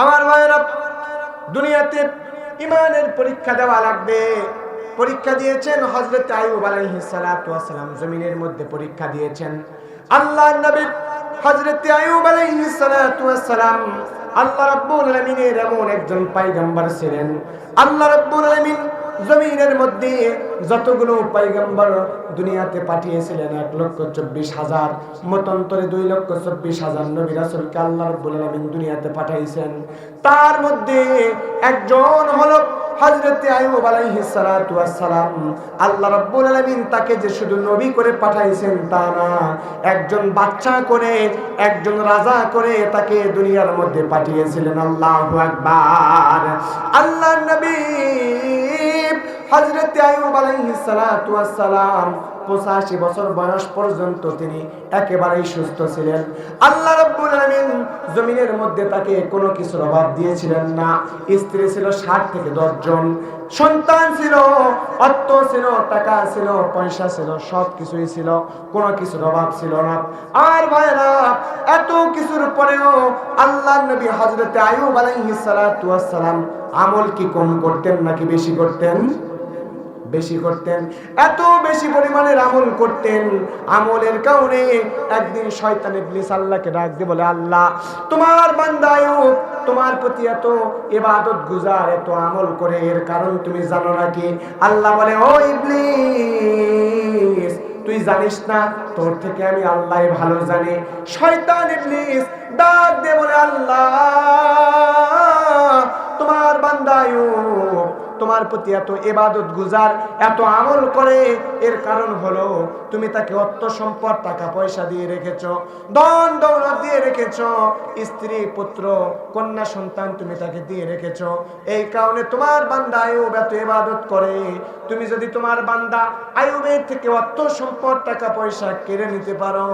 আমার ভাইরা, দুনিয়াতে ইমানের পরীক্ষা দেওয়া লাগবে। পরীক্ষা দিয়েছেন হযরত আইয়ুব আলাইহিস সালাতু ওয়াস সালাম, জমিনের মধ্যে পরীক্ষা দিয়েছেন আল্লাহর নবী হযরত আইয়ুব আলাইহিস সালাতু ওয়াস সালাম। আল্লাহ রাব্বুল আলামিনের এমন একজন পয়গম্বর ছিলেন। আল্লাহ রাব্বুল আলামিন জমিনের মধ্যে যতগুলো পয়গম্বর দুনিয়াতে পাঠিয়েছিলেন 1,24,000, মতান্তরে 2,24,000 নবী রাসূলকে আল্লাহ রাব্বুল আলামিন দুনিয়াতে পাঠাইছেন। তার মধ্যে একজন হলো হযরত আইয়ুব আলাইহিস সালাতু ওয়াস সালাম। আল্লাহ রাব্বুল আলামিন তাকে যে শুধু নবী করে পাঠাইছেন তা না, একজন বাচ্চা করে, একজন রাজা করে তাকে দুনিয়ার মধ্যে পাঠিয়েছিলেন। আল্লাহু আকবার। আল্লাহর নবী হযরত আইয়ুব আলাইহিস সালাতু ওয়াস সালাম 85 বছর বয়স পর্যন্ত তিনি একেবারেই সুস্থ ছিলেন। আল্লাহ রাব্বুল আলামিন জমিনের মধ্যে তাকে কোনো কিছুর অভাব দিয়েছিলেন না। স্ত্রী ছিল 60 থেকে 10 জন, সন্তান ছিল, অর্থ ছিল, টাকা ছিল, পয়সা ছিল, সব কিছুই ছিল, কোনো কিছুর অভাব ছিল না। আর ভাইরা, এত কিছুর পরেও আল্লাহর নবী হযরত আইয়ুব আলাইহিস সালাতু ওয়াস সালাম আমল কি কম করতেন নাকি বেশি করতেন? বেশি করতেন। এত বেশি পরিমাণের আমল করতেন। আমলের কারণে একদিন শয়তান ইবলিস আল্লাহকে ডাক দিয়ে বলে, আল্লাহ, তোমার বান্দা আইয়ুব তোমার প্রতি এত ইবাদত গুজার, এত আমল করে, এর কারণ তুমি জানো নাকি? আল্লাহ বলে, ও ইবলিস, তুই জানিস না? তোর থেকে আমি আল্লাহ ভালো জানি। শয়তান ইবলিস ডাক দিয়ে বলে, আল্লাহ, তোমার বান্দা আইয়ুব তোমার প্রতি এত ইবাদত গুজার, এত আমল করে, এর কারণ হলো তুমি তাকে অর্থ সম্পদ, টাকা পয়সা দিয়ে রেখেছো, ধন দৌলত দিয়ে রেখেছো, স্ত্রী পুত্র কন্যা সন্তান তুমি তাকে দিয়ে রেখেছো। এই কারণে তোমার বান্দা আইয়ুব এত ইবাদত করে। তুমি যদি তোমার বান্দা আইয়ুবের থেকে অর্থ সম্পদ, টাকা পয়সা কেড়ে নিতে পারো,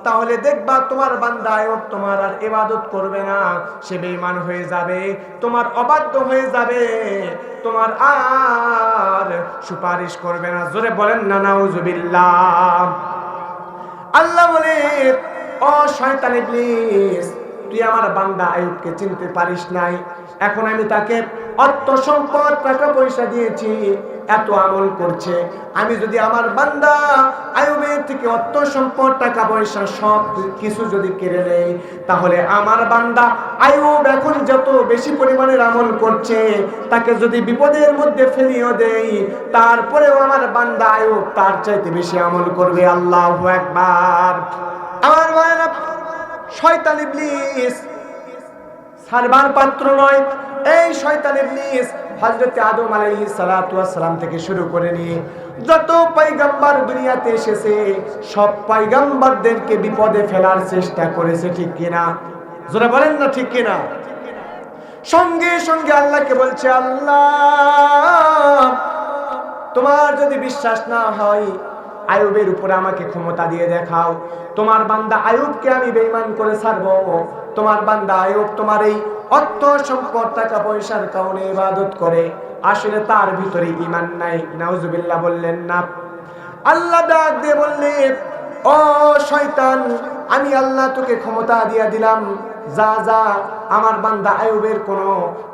তাহলে দেখবা তোমার বান্দা আইয়ুব তোমার আর ইবাদত করবে না, সে বেঈমান হয়ে যাবে, তোমার অবাধ্য হয়ে যাবে, তোমার আর সুপারিশ করবে না। জোরে বলেন না নাউজুবিল্লাহ। আল্লাহ বলে, ও শয়তান ইবলিস, তুই আমার বান্দা আইয়ুবকে চিনতে পারিস নাই। এখন আমি তাকে অর্থ সম্পদ, টাকা পয়সা দিয়েছি, এত আমল করছে। আমি যদি আমার বান্দা আইয়ুবের থেকে অর্থ সম্পদ, টাকা পয়সা সব কিছু যদি কেড়ে নেই, তাহলে আমার বান্দা আইয়ুব এখন যত বেশি পরিমাণের আমল করছে, তাকে যদি বিপদের মধ্যে ফেলিও দেই, তারপরেও আমার বান্দা আইয়ুব তার চাইতে বেশি আমল করবে। আল্লাহু আকবার। আমার ভাইরা, শয়তান ইবলিস সারবার পাত্র নয়। এই শয়তান ইবলিস হযরত আদম আলাইহিস সালাতু ওয়াস সালাম থেকে শুরু করে নিয়ে যত পয়গম্বর দুনিয়াতে এসেছে, সব পয়গম্বরদেরকে বিপদে ফেলার চেষ্টা করেছে, ঠিক কিনা? জোরে বলেন না ঠিক কিনা? সঙ্গে সঙ্গে আল্লাহকে বলছে, আল্লাহ, তোমার যদি বিশ্বাস না হয়, আইয়ুবের উপরে আমাকে ক্ষমতা দিয়ে দেখাও। তোমার বান্দা আইয়ুবকে আমি বেঈমান করে ছাড়বো। তোমার বান্দা আইয়ুব তোমার এই অর্থ সম্পদ, টাকা পয়সার কারণে ইবাদত করে, আসলে তার ভিতরে ঈমান নাই। নাউজুবিল্লাহ বললেন না? আল্লাহ ডাক দিয়ে বললেন, ও শয়তান, আমি আল্লাহ তোকে ক্ষমতা দিয়ে দিলাম, যা যা, আমার বান্দা আইয়ুবের কোনো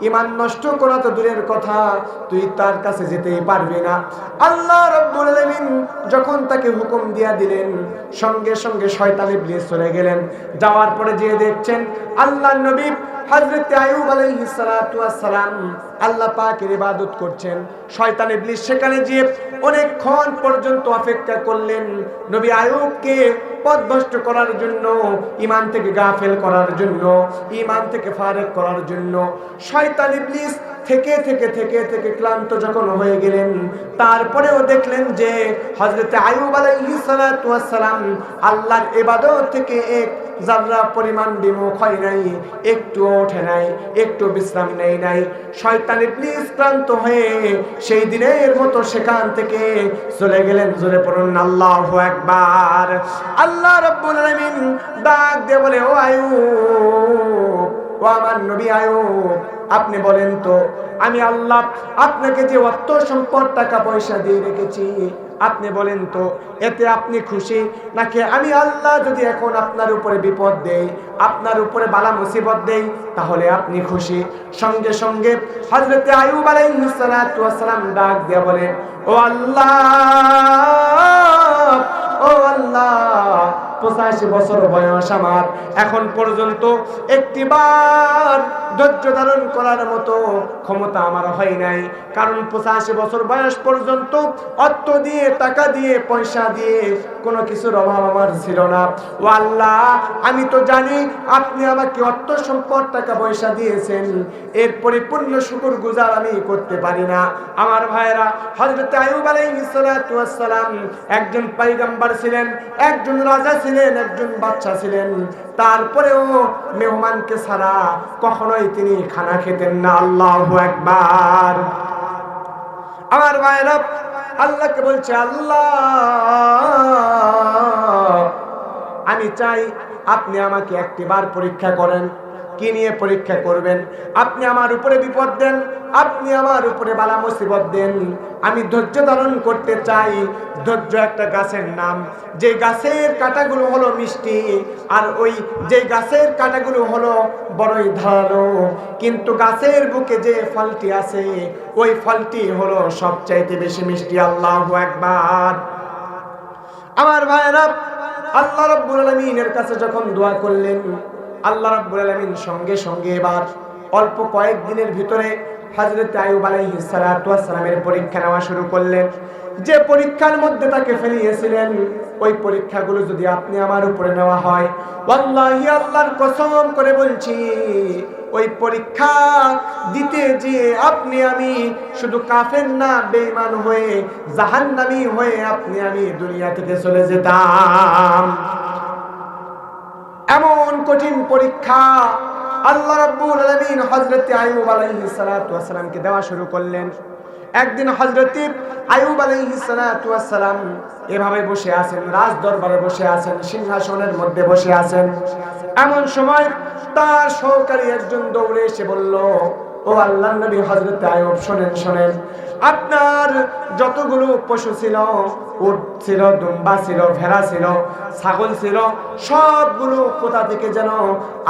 ঈমান নষ্ট করা তো দূরের কথা, তুই তার কাছে যেতেই পারবি না। আল্লাহ রাব্বুল আলামিন যখন তাকে হুকুম দিয়া দিলেন, সঙ্গে সঙ্গে শয়তান ইবলিস চলে গেলেন। যাওয়ার পরে যে দেখছেন আল্লাহর নবী হযরত আইয়ুব আলাইহিস সালাতু ওয়াস সালাম আল্লাহ পাকের ইবাদত করছেন। শয়তান ইবলিস সেখানে গিয়ে অনেকক্ষণ পর্যন্ত অপেক্ষা করলেন, নবী আইয়ুবকে পথভ্রষ্ট করার জন্য, ঈমান থেকে গাফেল করার জন্য, ঈমান থেকে ফারেক করার জন্য। শয়তান ইবলিস থেকে থেকে থেকে থেকে ক্লান্ত যখন হয়ে গেলেন, তারপরেও দেখলেন যে হযরত আইয়ুব আলাইহিস সালাতু ওয়াস সালাম আল্লাহর ইবাদত থেকে এক যারা পরিমাণ বিমুখ হয় নাই, একটু ওঠে নাই, একটু বিশ্রাম নেই নাই। শয়তান ইবলিস ক্লান্ত হয়ে সেই দিনের মতো সেখান থেকে চলে গেলেন। জোরে পড়ুন আল্লাহু আকবার। আল্লাহ রাব্বুল আলামিন ডাক দিয়ে বলে, ও আইয়ুব, ও আমার নবী আইয়ুব, আপনি বলেন তো, আমি আল্লাহ আপনাকে যে অর্থ সম্পদ, টাকা পয়সা দিয়ে রেখেছি, আপনি বলেন তো এতে আপনি খুশি নাকি আমি আল্লাহ যদি এখন আপনার উপরে বিপদ দেই, আপনার উপরে বালা মুসিবত দেই, তাহলে আপনি খুশি? সঙ্গে সঙ্গে হযরত আইয়ুব আলাইহিস সালাতু ওয়াস সালাম ডাক দিয়ে বলেন, ও আল্লাহ, ও আল্লাহ, 85 বছর বয়স আমার, এখন পর্যন্ত একটিবার ধৈর্য ধারণ করার মতো ক্ষমতা আমার হয় নাই। কারণ 85 বছর বয়স পর্যন্ত অর্থ দিয়ে, টাকা দিয়ে, পয়সা দিয়ে কোনো কিছুর অভাব আমার ছিল না। ও আল্লাহ, আমি তো জানি আপনি আমাকে অর্থ সম্পদ, টাকা পয়সা দিয়েছেন, এর পরিপূর্ণ শুকরগুজার আমি করতে পারি না। আমার ভাইরা, হযরত আইয়ুব আলাইহিস সালাতু ওয়াস সালাম একজন পয়গম্বর ছিলেন, একজন রাজা ছিলেন, একজন বাদশা ছিলেন। তারপরেও মেহমানকে ছাড়া কখনোই তিনি খানা খেতেন না। আল্লাহু আকবার। আমার ভাইরা, আল্লাহকে বলছে, আল্লাহ, আমি চাই আপনি আমাকে একটিবার পরীক্ষা করেন। কি নিয়ে পরীক্ষা করবেন? আপনি আমার উপরে বিপদ দেন, আপনি আমার উপরে বালা মুসিবত দেন, আমি ধৈর্য ধারণ করতে চাই। ধৈর্য একটা গাছের নাম, যে গাছের কাঁটাগুলো হলো মিষ্টি, আর ওই যে গাছের কাঁটাগুলো হলো বড়ই ধারালো, কিন্তু গাছের বুকে যে ফলটি আছে ওই ফলটি হলো সবচাইতে বেশি মিষ্টি। আল্লাহু আকবার। আমার ভাইরা, আল্লাহ রাব্বুল আলামিনের কাছে যখন দোয়া করলেন, আল্লাহ রাব্বুল আলামিন সঙ্গে সঙ্গে এবার অল্প কয়েকদিনের ভিতরে হযরত আইয়ুব আলাইহিস সালাতু ওয়াস সালামের পরীক্ষা নেওয়া শুরু করলেন। যে পরীক্ষার মধ্যে তাকে ফেলিয়েছিলেন, ওই পরীক্ষাগুলো যদি আপনি আমার উপরে নেওয়া হয়, ওয়াল্লাহি আল্লাহর কসম করে বলছি, ওই পরীক্ষা দিতে যে আপনি আমি শুধু কাফের না, বেঈমান হয়ে, জাহান্নামী হয়ে আপনি আমি দুনিয়া থেকে চলে যেতাম। এমন কঠিন পরীক্ষা আল্লাহ রাব্বুল আলামিন হযরত আইয়ুব আলাইহিস সালাতু ওয়াস সালামকে দেওয়া শুরু করলেন। একদিন হযরত আইয়ুব আলাইহিস সালাতু ওয়াস সালাম এভাবে বসে আছেন, রাজ দরবারে বসে আছেন, সিংহাসনের মধ্যে বসে আছেন। এমন সময় তার সহকারী একজন দৌড়ে এসে বলল, ও আল্লাহর নবী হযরত আইয়ুব, শোনেন শোনেন, আপনার যতগুলো পশু ছিল, উট ছিল, দুম্বা ছিল, ভেড়া ছিল, ছাগল ছিল, সবগুলো কোথা থেকে যেন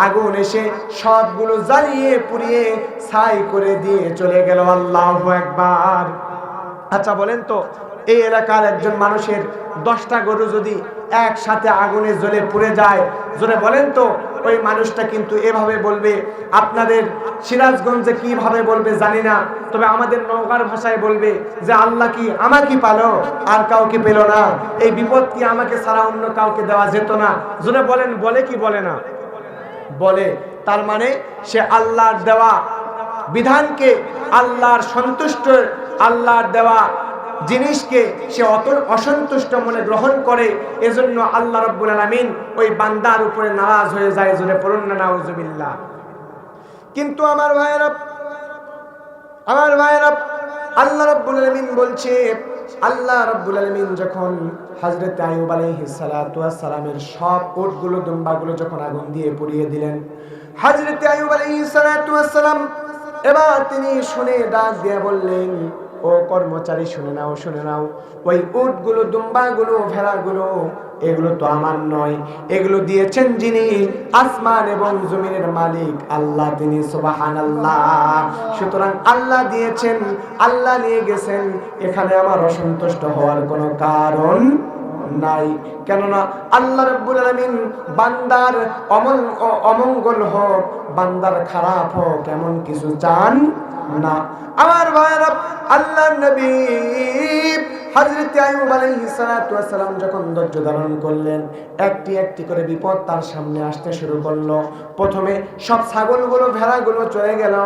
আগুন এসে সবগুলো জ্বালিয়ে পুড়িয়ে ছাই করে দিয়ে চলে গেল। আল্লাহু আকবার। আচ্ছা বলেন তো, এই এলাকার একজন মানুষের 10টা গরু যদি একসাথে আগুনে জ্বলে পুড়ে যায়, জোরে বলেন তো ওই মানুষটা কিন্তু এভাবে বলবে। আপনাদের সিরাজগঞ্জে কিভাবে বলবে জানি না, তবে আমাদের নওগাঁর ভাষায় বলবে যে আল্লাহ কি আমাকে পালো, আর কাউকে পেল না, এই বিপদ কি আমাকে ছাড়া অন্য কাউকে দেওয়া যেত না। জোরে বলেন, বলে কি বলে না? বলে। তার মানে সে আল্লাহর দেওয়া বিধানকে, আল্লাহর সন্তুষ্ট, আল্লাহর দেওয়া জিনিসকে সে অসন্তুষ্ট মনে গ্রহণ করে। এজন্য আল্লাহ রাব্বুল আলামিন ওই বান্দার উপরে নারাজ হয়ে যায়। জোরে পড়ুন না নাউজুবিল্লাহ। কিন্তু আমার ভাইয়েরা, আল্লাহ রাব্বুল আলামিন বলছে, আল্লাহ রাব্বুল আলামিন যখন হযরত আইয়ুব আলাইহিস সালাতু ওয়াস সালামের সব উটগুলো, দুম্বাগুলো যখন আগুন দিয়ে পুড়িয়ে দিলেন, হযরত আইয়ুব আলাইহিস সালাতু ওয়াস সালাম এবার তিনি শুনে ডাক দিয়ে বললেন, ও কর্মচারী, শুনে নাও, শুনে নাও, ওই উটগুলো, দুম্বাগুলো, ভেড়াগুলো, এগুলো তো আমার নয়, এগুলো দিয়েছেন যিনি আসমান এবং জমিনের মালিক আল্লাহ, তিনি সুবহানাল্লাহ। সুতরাং আল্লাহ দিয়েছেন, আল্লাহ নিয়ে গেছেন, এখানে আমার অসন্তুষ্ট হওয়ার কোনো কারণ নাই। কেননা আল্লাহ রাব্বুল আলামিন বান্দার অমঙ্গল হোক, বান্দার খারাপ হোক, এমন কিছু চান না। আমার ভাইরা, আল্লাহর নবী হযরত আইয়ুব আলাইহিস সালাতু ওয়াস সালাম যখন ধৈর্য ধারণ করলেন, একটি একটি করে বিপদ তার সামনে আসতে শুরু করলো। প্রথমে সব ছাগলগুলো, ভেড়াগুলো চলে গেল।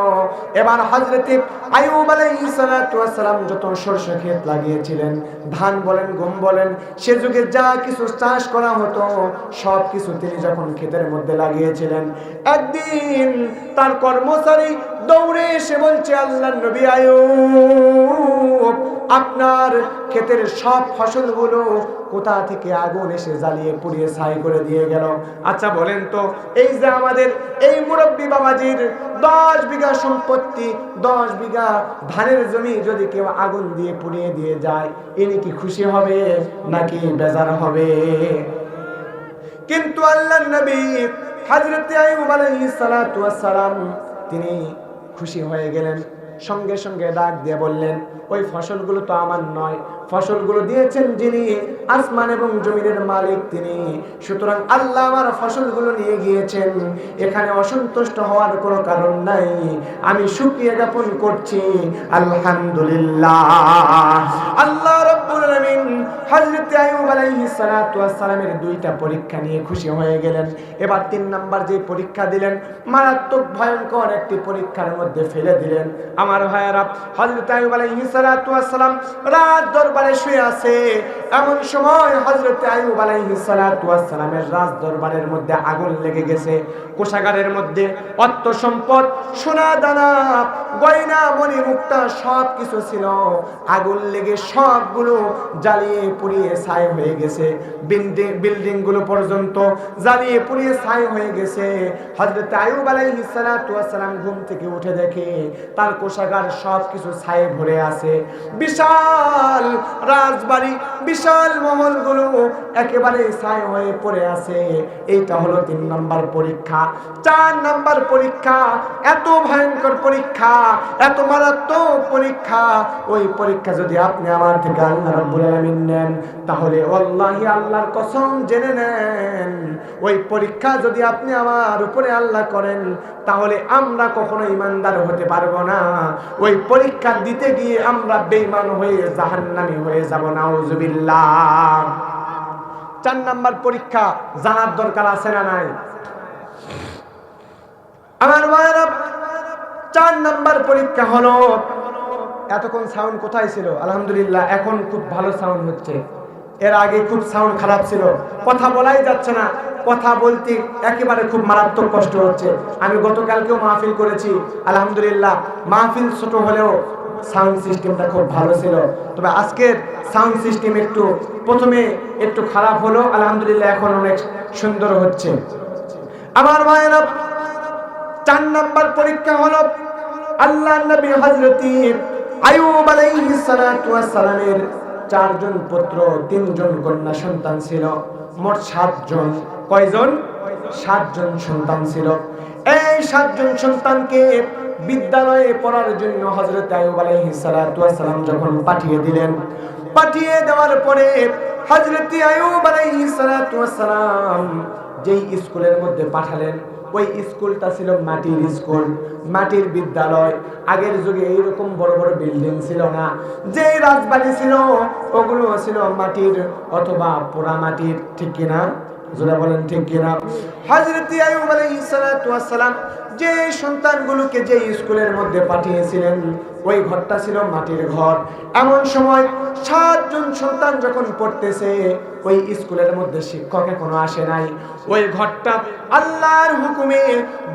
এবার হযরত আইয়ুব আলাইহিস সালাতু ওয়াস সালাম যত সরষে ক্ষেত লাগিয়েছিলেন, ধান বলেন, গম বলেন, সে যুগে যা কিছু চাষ করা হতো সব কিছু তিনি যখন ক্ষেতের মধ্যে লাগিয়েছিলেন, একদিন তার কর্মচারী দৌড়ে এসে বলছে, আল্লাহর নবী আইয়ুব, আপনার ক্ষেতের সব ফসলগুলো কোথা থেকে আগুন এসে জ্বালিয়ে পুড়িয়ে ছাই করে দিয়ে গেল? আচ্ছা বলেন তো, এই যে আমাদের এই মুরব্বী বাবাজির 10 বিঘা সম্পত্তি, 10 বিঘা ধানের জমি যদি কেউ আগুন দিয়ে পুড়িয়ে দিয়ে যায়, ইনি কি খুশি হবে নাকি বেজার হবে? কিন্তু আল্লাহর নবী হযরত আইয়ুব আলাইহিস সালাতু ওয়াস সালাম তিনি খুশি হয়ে গেলেন। সঙ্গে সঙ্গে ডাক দিয়ে বললেন, ওই ফসলগুলো তো আমার নয়, ফসলগুলো দিয়েছেন যিনি, আসমান এবং জমিনের মালিক তিনি। সুতরাং আল্লাহ আমার ফসলগুলো নিয়ে গিয়েছেন, এখানে অসন্তুষ্ট হওয়ার কোনো কারণ নাই। আমি শুকরিয়া জ্ঞাপন করছি, আলহামদুলিল্লাহ। আল্লাহ রাব্বুল আলামিন হযরত আইয়ুব আলাইহিস সালাতু ওয়াস সালামের 2টা পরীক্ষা নিয়ে খুশি হয়ে গেলেন। এবার 3 নাম্বার যে পরীক্ষা দিলেন, মারাত্মক ভয়ঙ্কর একটি পরীক্ষার মধ্যে ফেলে দিলেন। আমার ভাইয়েরা, হযরত আইয়ুব আলাইহিস সালাতু ওয়াস সালাম রাত দরবারে শুয়ে আছে। এমন সময় হযরত আইয়ুব আলাইহিস সালাতু ওয়াস সালামের রাজ দরবারের মধ্যে আগুন লেগে গেছে। কোষাগারের মধ্যে অর্থ সম্পদ, সোনা দানা, গয়না মণি মুক্তা সব কিছু ছিল, আগুন লেগে সবগুলো জ্বালিয়ে পুড়িয়ে ছাই হয়ে গেছে। বিল্ডিং গুলো পর্যন্ত জ্বালিয়ে পুড়িয়ে ছাই হয়ে গেছে। হযরত আইয়ুব আলাইহিস সালাতু ওয়াস সালাম ঘুম থেকে উঠে দেখে তার কোষাগার সব কিছু ছায়ে ভরে আছে। বিশাল রাজবাড়ি, বিশাল মহলগুলো একেবারে ছাই হয়ে পড়ে আছে। এইটা হলো 3 নম্বর পরীক্ষা। 4 নম্বর পরীক্ষা, এত ভয়ঙ্কর পরীক্ষা, এত মারাত্মক পরীক্ষা, ওই পরীক্ষা যদি আপনি আমার থেকে আল্লাহ রাব্বুল আলামিন নেন, তাহলে ওয়াল্লাহি আল্লাহর কসম জেনে নেন, ওই পরীক্ষা যদি আপনি আমার উপরে আল্লাহ করেন, তাহলে আমরা কখনো ঈমানদার হতে পারবো না। ওই পরীক্ষা দিতে গিয়ে আমরা বেঈমান হয়ে জাহান্নামী হয়ে যাব, নাউজুবিল্লাহ। 4 নাম্বার পরীক্ষা জানার দরকার আছে না নাই? আমার ভাইরা, 4 নাম্বার পরীক্ষা হলো, এতক্ষণ সাউন্ড কোথায় ছিল? আলহামদুলিল্লাহ, এখন খুব ভালো সাউন্ড হচ্ছে। এর আগে খুব সাউন্ড খারাপ ছিল, কথা বলাই যাচ্ছে না, কথা বলতে একেবারে খুব মারাত্মক কষ্ট হচ্ছে। আমি গতকালকেও মাহফিল করেছি, আলহামদুলিল্লাহ, মাহফিল ছোট হলেও সাউন্ড সিস্টেমটা খুব ভালো ছিল। তবে আজকের সাউন্ড সিস্টেম একটু প্রথমে একটু খারাপ হলো, আলহামদুলিল্লাহ এখন অনেক সুন্দর হচ্ছে। আমার ভাইয়েরা, 4 নাম্বার পরীক্ষা হলো, আল্লাহর নবী হযরত আইয়ুব আলাইহিস সালাতু ওয়াস সালামের 4 জন পুত্র, 3 জন কন্যা সন্তান ছিল, মোট 7 জন। কয়জন? 7 জন সন্তান ছিল। এই 7 জন সন্তানকে বিদ্যালয়ে পড়ার জন্য হযরত আইয়ুব আলাইহিস সালাতু ওয়াস সালাম যখন পাঠিয়ে দিলেন, পাঠিয়ে দেওয়ার পরে হযরত আইয়ুব আলাইহিস সালাতু ওয়াস সালাম যেই স্কুলের মধ্যে পাঠালেন, ওই স্কুলটা ছিল মাটির স্কুল, মাটির বিদ্যালয়। আগের যুগে এইরকম বড় বড় বিল্ডিং ছিল না, যে রাজবাড়ি ছিল ওগুলো ছিল মাটির অথবা পোড়া মাটির, ঠিক কিনা? যারা বলেন ঠিক কিনা? হযরত আইয়ুব আলাইহিস সালাতু ওয়াস সালাম যে সন্তানগুলোকে যে স্কুলের মধ্যে পাঠিয়েছিলেন, ওই ঘরটা ছিল মাটির ঘর। এমন সময় 7 জন সন্তান যখন পড়তেছে, ওই স্কুলের মধ্যে শিক্ষক এখনো আসে নাই। ওই ঘরটা আল্লাহর হুকুমে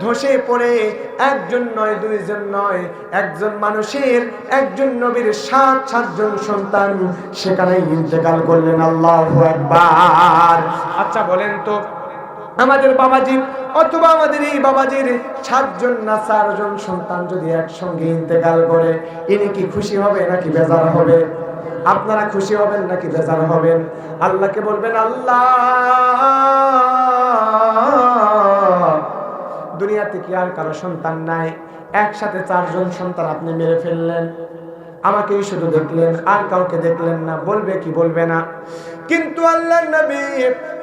ধসে পড়ে একজন নয়, 2 জন নয়, একজন মানুষের, একজন নবীর 7 জন সন্তান সেখানে ইন্তেকাল করলেন। আল্লাহু আকবার। আচ্ছা বলেন তো, আমাদের বাবাজি অথবা আমাদের এই বাবাজির 7 জন না 4 জন সন্তান যদি একসঙ্গে ইন্তেকাল করে, ইনি কি খুশি হবে নাকি বেজার হবে? আপনারা খুশি হবেন নাকি বেজার হবেন? আল্লাহকে বলবেন, আল্লাহ, দুনিয়াতে কি আর কারো সন্তান নাই? একসাথে 4 জন সন্তান আপনি মেরে ফেললেন, আমাকেই শুধু দেখলেন, আর কাউকে দেখলেন না, বলবে কি বলবে না? কিন্তু আল্লাহর নবী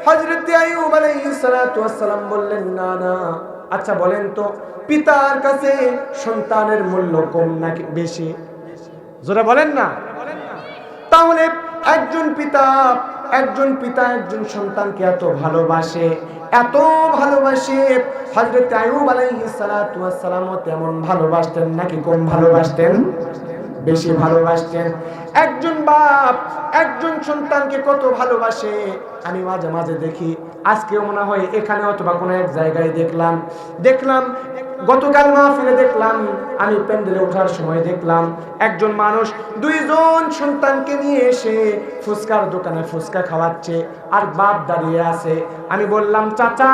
হযরত আইয়ুব আলাইহিস সালাতু ওয়াস সালাম বললেন, না না। আচ্ছা বলেন তো, পিতার কাছে সন্তানের মূল্য কম নাকি বেশি? জোরে বলেন না। তাহলে একজন পিতা একজন সন্তানকে এত ভালোবাসে, এত ভালোবাসে, হযরত আইয়ুব আলাইহিস সালাতু ওয়াস সালাম তেমন ভালোবাসতেন নাকি কম ভালোবাসতেন? বেশি ভালোবাসতেন। একজন বাপ একজন সন্তানকে কত ভালোবাসে আমি মাঝে মাঝে দেখি। আজকেও মনে হয় এখানে অথবা কোনো এক জায়গায় দেখলাম গতকাল মাহফিলে দেখলাম আমি প্যান্ডেলে ওঠার সময় দেখলাম একজন মানুষ দুইজন সন্তানকে নিয়ে এসে ফুচকার দোকানে ফুচকা খাওয়াচ্ছে আর বাপ দাঁড়িয়ে আছে। আমি বললাম, চাচা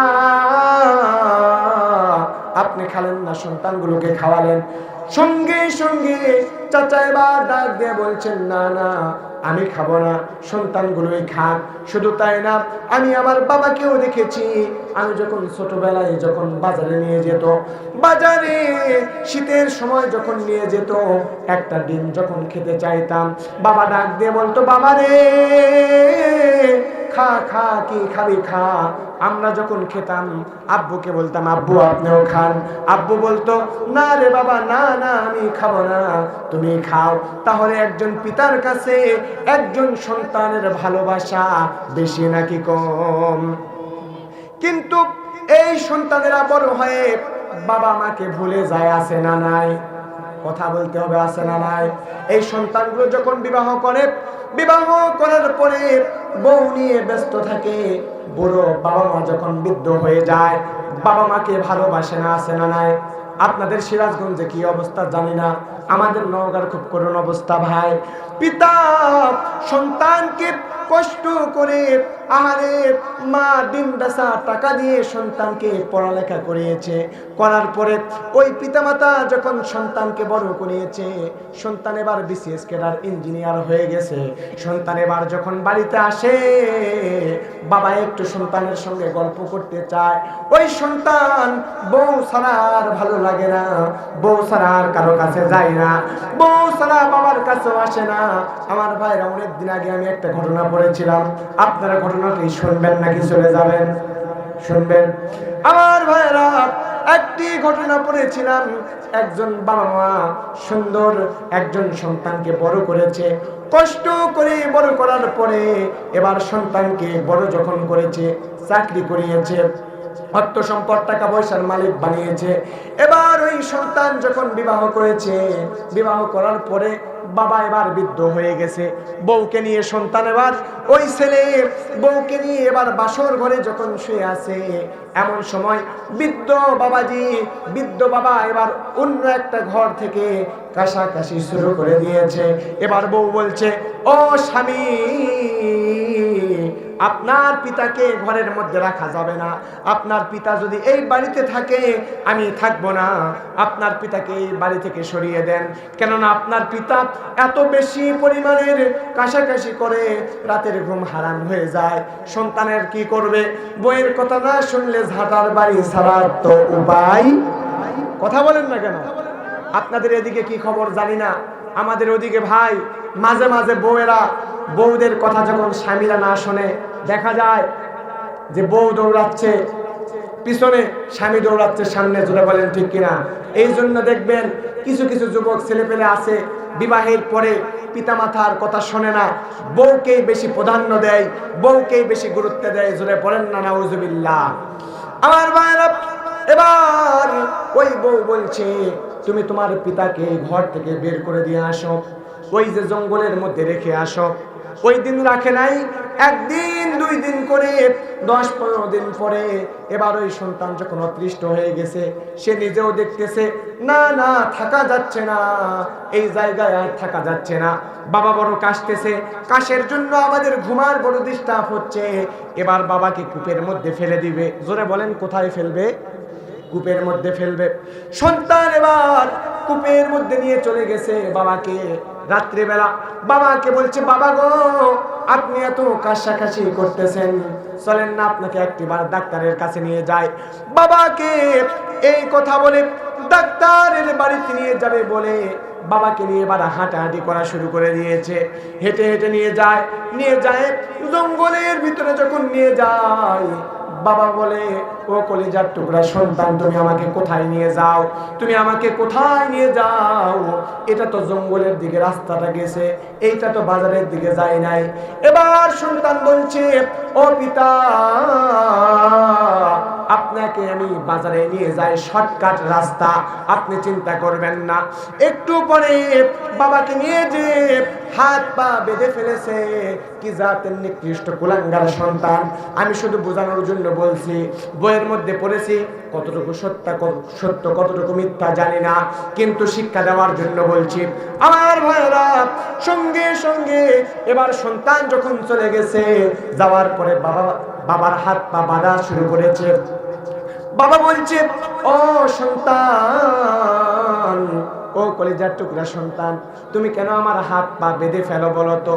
আপনি খালেন না, সন্তানগুলোকে খাওয়ালেন। সঙ্গে সঙ্গে চাচা এবার ডাক দিয়ে বলছেন, না না আমি খাবো না, সন্তানগুলোই খান। শুধু তাই না, আমি আমার বাবাকেও দেখেছি, আমি যখন ছোটবেলায় যখন বাজারে নিয়ে যেত, বাজারে শীতের সময় যখন নিয়ে যেত, একটা ডিম যখন খেতে চাইতাম, বাবা ডাক দিয়ে বলতো, বাবা রে খা খা, কি খাবি খা। আমরা যখন খেতাম আব্বুকে বলতাম, আব্বু আপনিও খান। আব্বু বলতো, না রে বাবা, না না আমি খাবো না, তুমি খাও। তাহলে একজন পিতার কাছে একজন সন্তানের ভালোবাসা বেশি নাকি কম? কিন্তু এই সন্তানেরা বড় হয়ে বাবা মাকে ভুলে যায়, আছে না নাই? কথা বলতে হবে, আছে না নাই? এই সন্তানগুলো যখন বিবাহ করে, বিবাহ করার পরে বউ নিয়ে ব্যস্ত থাকে, বুড়ো বাবা মা যখন বৃদ্ধ হয়ে যায়, বাবা মাকে ভালোবাসে না, আছে না নাই? আপনাদের সিরাজগঞ্জে কি অবস্থা জানি না, আমাদের নওগাঁর খুব করুণ অবস্থা ভাই। পিতা সন্তানকে কষ্ট করে, আহারে মা দিন বেচা টাকা দিয়ে সন্তানকে পড়ালেখা করিয়েছে, করার পরে ওই পিতামাতা যখন সন্তানকে বড় করিয়েছে, সন্তান এবার বিসিএস ক্যাডার ইঞ্জিনিয়ার হয়ে গেছে, সন্তান এবার যখন বাড়িতে আসে, বাবা একটু সন্তানের সঙ্গে গল্প করতে চায়, ওই সন্তান বউ ছাড়া আর ভালো লাগে না, বউ ছাড়া আর কারো কাছে যায় না, বউ ছাড়া বাবার কাছেও আসে না। আমার ভাইরা, অনেকদিন আগে আমি একটা ঘটনা পড়েছিলাম, আপনারা ঘটনাটি শুনবেন নাকি চলে যাবেন? শুনবেন। আমার ভাইরা, একটি ঘটনা পড়েছিলাম, একজন বাবা মা সুন্দর একজন সন্তানকে বড় করেছে, কষ্ট করে বড় করার পরে এবার সন্তানকে বড় যখন করেছে, চাকরি করিয়েছে, অর্থ সম্পদ টাকা পয়সার মালিক বানিয়েছে, এবার ওই সন্তান যখন বিবাহ করেছে, বিবাহ করার পরে বাবা এবার বৃদ্ধ হয়ে গেছে, বউকে নিয়ে সন্তান এবার ওই ছেলে বউকে নিয়ে এবার বাসর ঘরে যখন শুয়ে আছে, এমন সময় বৃদ্ধ বাবাজি, বৃদ্ধ বাবা এবার অন্য একটা ঘর থেকে কাশাকাশি শুরু করে দিয়েছে। এবার বউ বলছে, ও স্বামী, আপনার পিতাকে ঘরের মধ্যে রাখা যাবে না, আপনার পিতা যদি এই বাড়িতে থাকে আমি থাকবো না, আপনার পিতাকে এই বাড়ি থেকে সরিয়ে দেন, কেননা আপনার পিতা এত বেশি পরিমাণের কাশাকাশি করে, রাতের ঘুম হারাম হয়ে যায়। সন্তানের কি করবে? বইয়ের কথা না শুনলে ঝাঁটার বাড়ি ছাড়ার তো উপায়। কথা বলেন না কেন? আপনাদের এদিকে কি খবর জানি না, আমাদের ওদিকে ভাই মাঝে মাঝে বউয়েরা, বউদের কথা যখন স্বামীরা না শোনে, দেখা যায় যে বউ দৌড়াচ্ছে পিছনে, স্বামী দৌড়াচ্ছে সামনে, জোরে বলেন ঠিক কিনা? এই জন্য দেখবেন কিছু কিছু যুবক ছেলেপেলে আছে, বিবাহের পরে পিতামাতার কথা শোনে না, বউকেই বেশি প্রাধান্য দেয়, বউকেই বেশি গুরুত্ব দেয়, জোরে বলেন না নাউজুবিল্লাহ। আমার ভাইরা, এবার ওই বউ বলছে, তুমি তোমার পিতাকে ঘর থেকে বের করে দিয়ে আসো, ওই যে জঙ্গলের মধ্যে রেখে আসো। ওই দিন রাখে নাই, একদিন দুই দিন করে 10-15 দিন পরে এবার ওই সন্তান যখন অতৃষ্ট হয়ে গেছে, সে নিজেও দেখতেছে না না থাকা যাচ্ছে না, এই জায়গায় আর থাকা যাচ্ছে না, বাবা বড় কাশতেছে, কাশের জন্য আমাদের ঘুমার বড় ডিস্টার্ব হচ্ছে, এবার বাবাকে কূপের মধ্যে ফেলে দিবে। জোরে বলেন কোথায় ফেলবে? কূপের মধ্যে ফেলবে। সন্তান এবার কূপের মধ্যে নিয়ে চলে গেছে বাবাকে। রাত্রিবেলা বাবাকে বলছে, বাবা গো আপনি এত কাশাকাশি করতেছেন, চলেন না আপনাকে একটিবার ডাক্তারের কাছে নিয়ে যাই। বাবাকে এই কথা বলে ডাক্তারের বাড়িতে নিয়ে যাবে বলে বাবাকে নিয়ে এবার হাঁটাহাঁটি করা শুরু করে দিয়েছে। হেঁটে হেঁটে নিয়ে যায় জঙ্গলের ভিতরে যখন নিয়ে যায়, বাবা বলে, ও কলিজার টুকরা সন্তান, তুমি আমাকে কোথায় নিয়ে যাও? তুমি আমাকে কোথায় নিয়ে যাও? এটা তো জঙ্গলের দিকে রাস্তাটা গেছে, এইটা তো বাজারের দিকে যায় নাই। এবার সন্তান বলছে, ও পিতা, আপনাকে আমি বাজারে নিয়ে যাই, শর্টকাট রাস্তা, আপনি চিন্তা করবেন না। একটু পরে বাবাকে নিয়ে যে হাত পা বেঁধে ফেলেছে, কি জাতের নিকৃষ্ট কুলাঙ্গার সন্তান। আমি শুধু বোঝানোর জন্য বলছি, বইয়ের মধ্যে পড়েছি, কতটুকু সত্য কতটুকু মিথ্যা জানি না, কিন্তু শিক্ষা দেওয়ার জন্য বলছি। আমার ভাইরা, সঙ্গে সঙ্গে এবার সন্তান যখন চলে গেছে, যাওয়ার পরে বাবার হাত পা বাঁধা শুরু করেছে। বাবা বলছে, ও সন্তান, ও কলিজার টুকরা সন্তান, তুমি কেন আমার হাত পা বেঁধে ফেলো বলো তো?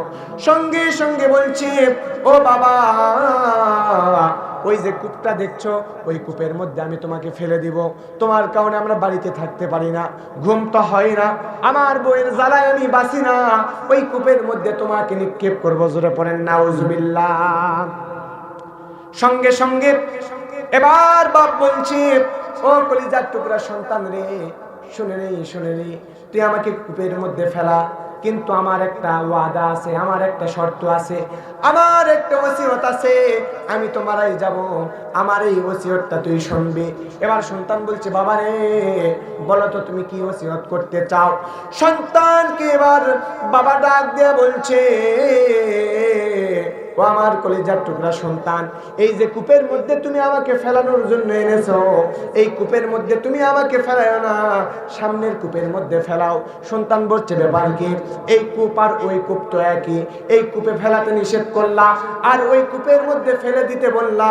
সঙ্গে সঙ্গে বলছে, ও বাবা, ওই যে কূপটা দেখছো, ওই কূপের মধ্যে আমি তোমাকে ফেলে দিব। তোমার কারণে আমরা বাড়িতে থাকতে পারি না, ঘুম তো হয় না, আমার বউয়ের জ্বালায় আমি বাঁচি না, ওই কূপের মধ্যে তোমাকে নিক্ষেপ করবো। জোরে পড়েন নাউজুবিল্লাহ। সঙ্গে সঙ্গে এবার বাপ বলছে, ও কলিজার টুকরা সন্তান রে, শুনে রে, তুই আমাকে কূপের মধ্যে ফেলা, কিন্তু আমার একটা ওয়াদা আছে, আমার একটা শর্ত আছে, আমার একটা ওসিয়ত আছে, আমি তো মারাই যাব, আমার এই ওসিয়তটা তুই শুনবি। এবার সন্তান বলছে, বাবা রে, বলো তো তুমি কি ওসিয়ত করতে চাও? সন্তানকে এবার বাবা ডাক দিয়ে বলছে, ও আমার কলিজার টুকরা সন্তান, এই যে কূপের মধ্যে তুমি আমাকে ফেলানোর জন্য এনেছো, এই কূপের মধ্যে তুমি আমাকে ফেলাও না, সামনের কূপের মধ্যে ফেলাও। সন্তান বলছে, ব্যাপার কি? এই কূপ আর ওই কূপ তো একই, এই কূপে ফেলাতে নিষেধ করলা আর ওই কূপের মধ্যে ফেলে দিতে বললা,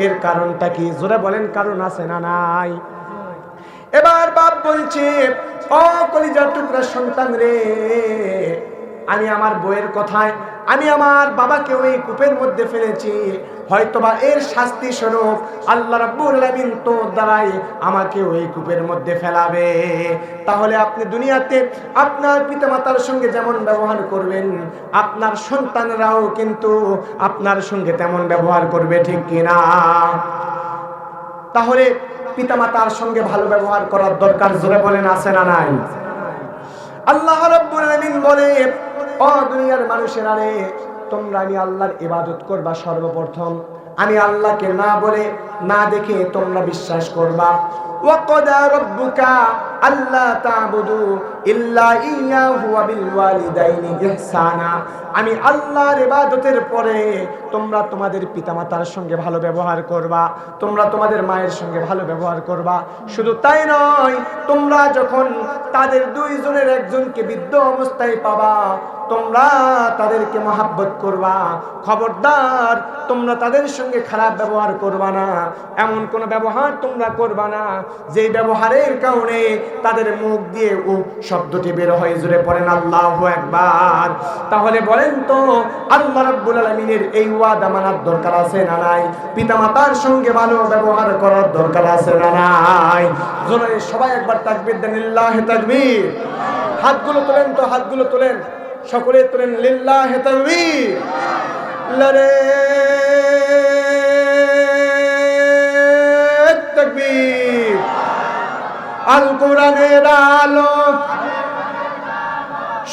এর কারণটা কি? জোরে বলেন, কারণ আছে না নাই? এবার বাপ বলছে, ও কলিজার টুকরা সন্তান রে, আমি আমার বইয়ের কথায় আমি আমার বাবাকে ওই কূপের মধ্যে ফেলেছি, হয়তোবা এর শাস্তি স্বরূপ আল্লাহ রাব্বুল আলামিন তোর দ্বারাই আমাকে ওই কূপের মধ্যে ফেলাবে। তাহলে আপনি দুনিয়াতে আপনার পিতামাতার সঙ্গে যেমন ব্যবহার করবেন, আপনার সন্তানরাও কিন্তু আপনার সঙ্গে তেমন ব্যবহার করবে, ঠিক কিনা? তাহলে পিতামাতার সঙ্গে ভালো ব্যবহার করার দরকার, জোরে বলেন, আছে না নাই? আল্লাহ রাব্বুল আলামিন বলে, ও দুনিয়ার মানুষেরা রে, তোমরা আমি আল্লাহর ইবাদত করবা সর্বপ্রথম, আমি আল্লাহকে না বলে না দেখে তোমরা বিশ্বাস করবা। ওয়াকাদা রাব্বুকা আল্লা তা'বুদু ইল্লা ইয়্যাহু ওয়া বিল ওয়ালিদাইনি ইহসানা। আমি আল্লাহর ইবাদতের পরে তোমরা তোমাদের পিতামাতার সঙ্গে ভালো ব্যবহার করবা, তোমরা তোমাদের মায়ের সঙ্গে ভালো ব্যবহার করবা। শুধু তাই নয়, তোমরা যখন তাদের দুইজনের একজনকে বৃদ্ধ অবস্থায় পাবা, তোমরা তাদেরকে মহাব্বত করবা। খবরদার, তোমরা তাদের সঙ্গে খারাপ ব্যবহার করবা না, এমন কোন ব্যবহার তোমরা করবা না যে ব্যবহারের কারণে তাদের মুখ দিয়ে শব্দটি বের হয়। জোরে পড়েন আল্লাহু আকবার। তাহলে বলেন তো, আল্লাহ রাব্বুল আলামিনের এই ওয়াদা মানার দরকার আছে না নাই? পিতামাতার সঙ্গে ভালো ব্যবহার করার দরকার আছে না নাই? জোরে সবাই একবার তাকবীর দেন, লিল্লাহি তাকবীর। হাতগুলো তোলেন তো, হাতগুলো তোলেন, সকলে তোলেন, লিল্লাহি তাকবীর। লারে তাকবীর। আল কোরআনের আলো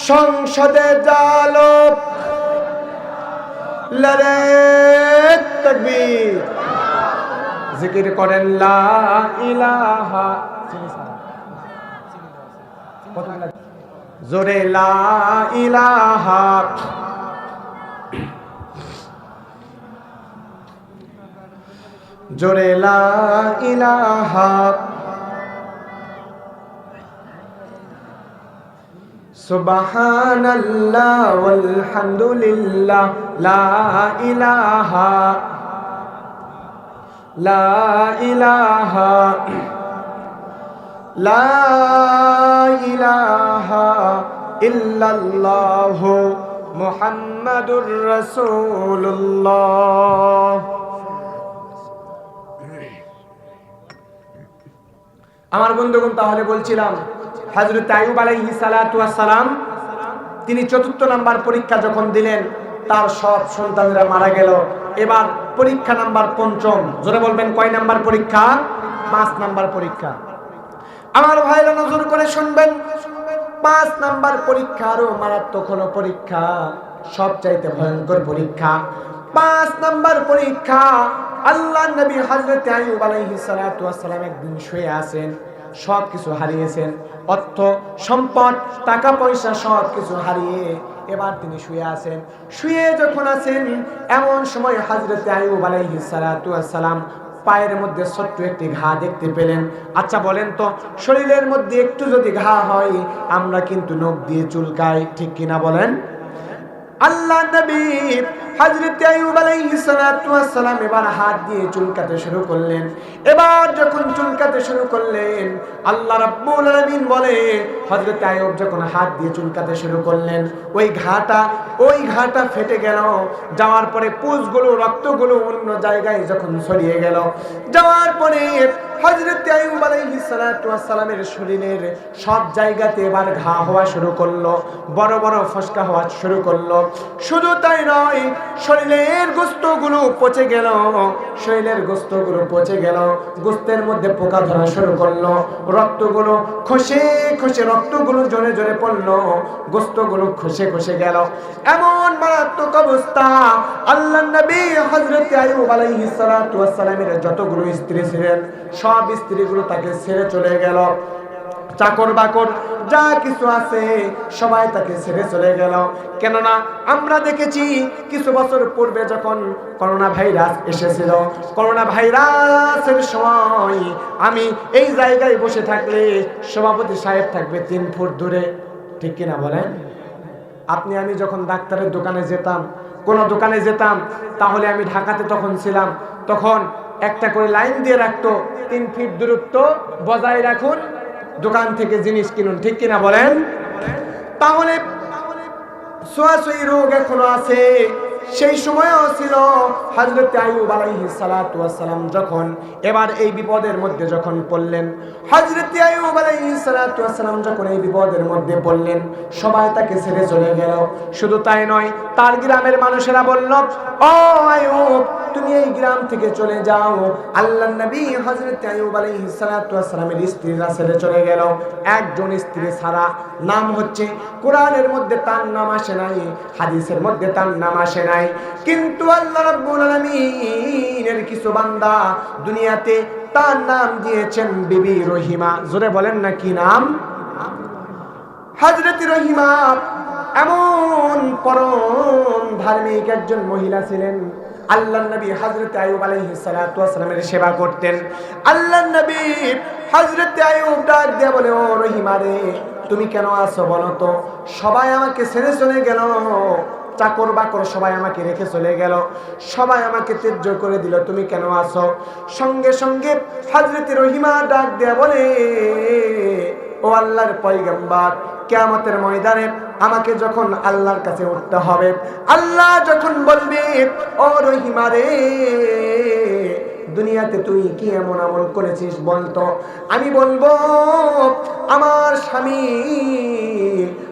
সংসদে জালো, লারে তাকবীর। জিকির করেন লা ইলাহা, জোরে লা ইলাহা, জোরে লা ইলাহা, সুবহানাল্লাহ ওয়ালহামদুলিল্লাহ, লা ইলাহা, লা ইলাহা, লা ইলাহা ইল্লাল্লাহু মুহাম্মাদুর রাসূলুল্লাহ। আমার বন্ধুগণ, তাহলে বলছিলাম, হযরত আইয়ুব আলাইহিস সালাতু ওয়াস সালাম তিনি ৪র্থ নাম্বার পরীক্ষা যখন দিলেন, তার সব সন্তানরা মারা গেল। এবার পরীক্ষা নাম্বার ৫ম। জোরে বলবেন, কয় নাম্বার পরীক্ষা? ৫ নাম্বার পরীক্ষা। আমার ভাইরা নজর করে শুনবেন, ৫ নাম্বার পরীক্ষা আরো মারাত্মক হলো পরীক্ষা, সবচাইতে ভয়ঙ্কর পরীক্ষা। ৫ নাম্বার পরীক্ষা। আল্লাহর নবী হযরত আইয়ুব আলাইহিস সালাতু ওয়াস সালাম একদিন শুয়ে আছেন, সব কিছু হারিয়েছেন, অর্থ সম্পদ টাকা পয়সা সব কিছু হারিয়ে এবার তিনি শুয়ে আছেন। শুয়ে যখন আছেন এমন সময় হযরত আইয়ুব আলাইহিস সালাতু ওয়াস সালাম পায়ের মধ্যে ছোট্ট একটি ঘা দেখতে পেলেন। আচ্ছা বলেন তো, শরীরের মধ্যে একটু যদি ঘা হয় আমরা কিন্তু নখ দিয়ে চুলকাই, ঠিক কিনা বলেন? আল্লাহ নবী হযরত আইয়ুব আলাইহিস সালাতু ওয়াস সালাম এবার হাত দিয়ে চুলকাতে শুরু করলেন। এবার যখন চুলকাতে শুরু করলেন, আল্লাহ রাব্বুল আলামিন বলে হযরত আইয়ুব যখন হাত দিয়ে চুলকাতে শুরু করলেন, ওই ঘাটা ফেটে গেল। যাওয়ার পরে পুঁজগুলো, রক্তগুলো অন্য জায়গায় যখন ছড়িয়ে গেল, যাওয়ার পরে হযরত আইয়ুব আলাইহিস সালাতু ওয়াস সালামের শরীরের সব জায়গাতে এবার ঘা হওয়া শুরু করলো, বড় বড় ফসকা হওয়া শুরু করলো। শুধু তাই নয়, শরীরের গোশতগুলো পচে গেল, গোশতের মধ্যে পোকা ধরা শুরু করলো, রক্তগুলো খসে রক্তগুলো জোরে জোরে পড়লো, গোশতগুলো খসে গেল। এমন মারাত্মক অবস্থা। আল্লাহর নবী হযরত আইয়ুব আলাইহিস সালাতু ওয়াস সালামের যতগুলো স্ত্রী ছিলেন সব স্ত্রীগুলো তাকে ছেড়ে চলে গেল। চাকর বাকর যা কিছু আছে সবাই তাকে ছেড়ে চলে গেল। কেননা আমরা দেখেছি কিছু বছর পূর্বে যখন করোনা ভাইরাস এসেছিল, করোনা ভাইরাসের সময় আমি এই জায়গায় বসে থাকলে সভাপতি সাহেব থাকবে 3 ফুট দূরে, ঠিক কিনা বলেন? আপনি আমি যখন ডাক্তারের দোকানে যেতাম, কোনো দোকানে যেতাম, তাহলে আমি ঢাকাতে তখন ছিলাম, তখন একটা করে লাইন দিয়ে রাখতো 3 ফিট দূরত্ব বজায় রাখুন, দোকান থেকে জিনিস কিনুন, ঠিক কিনা বলেন? তাহলে ছোঁয়াছুঁয়ি রোগ এখনো আছে। সেই সময়ও ছিল হযরত আইয়ুব আলাইহিস সালাতু ওয়াস সালাম যখন এবার এই বিপদের মধ্যে যখন পড়লেন, হযরত আইয়ুব আলাইহিস সালাতু ওয়াস সালাম যখন এই বিপদের মধ্যে পড়লেন, সবাই তাকে ছেড়ে চলে গেল। শুধু তাই নয়, তার গ্রামের মানুষেরা বলল, ও আইয়ুব তুমি এই গ্রাম থেকে চলে যাও। আল্লাহর নবী হযরত আইয়ুব আলাইহিস সালাতু ওয়াস সালামের স্ত্রীরা ছেড়ে চলে গেল। একজন স্ত্রী ছাড়া, নাম হচ্ছে, কোরআনের মধ্যে তার নাম আসে নাই, হাদিসের মধ্যে তার নাম আসে নাই, কিন্তু আল্লাহ রাব্বুল আলামিনের কিছু বান্দা দুনিয়াতে তার নাম দিয়েছেন বিবি রহিমা। জোরে বলেন না কি নাম? হযরত রহিমা এমন পরম ধার্মিক একজন মহিলা ছিলেন। আল্লাহর নবী হযরত আইয়ুব আলাইহিস সালাতু ওয়াস সালামের সেবা করতেন। আল্লাহর নবী হযরত আইয়ুব ডাক দিয়ে বলে, ও রহিমা রে, তুমি কেন আছো বলো তো? সবাই আমাকে ছেড়ে চলে গেল, চাকর বাকর সবাই আমাকে রেখে চলে গেল, সবাই আমাকে ত্যায্য করে দিল, তুমি কেন আছো? সঙ্গে সঙ্গে হযরত রহিমা ডাক দিয়ে বলে, ও আল্লাহর পয়গম্বর, কিয়ামতের ময়দানে আমাকে যখন আল্লাহর কাছে উঠতে হবে, আল্লাহ যখন বলবে, ও রহিমা রে, দুনিয়াতে তুই কি এমন আমল করেছিস বলতো? আমি বলবো, আমার স্বামী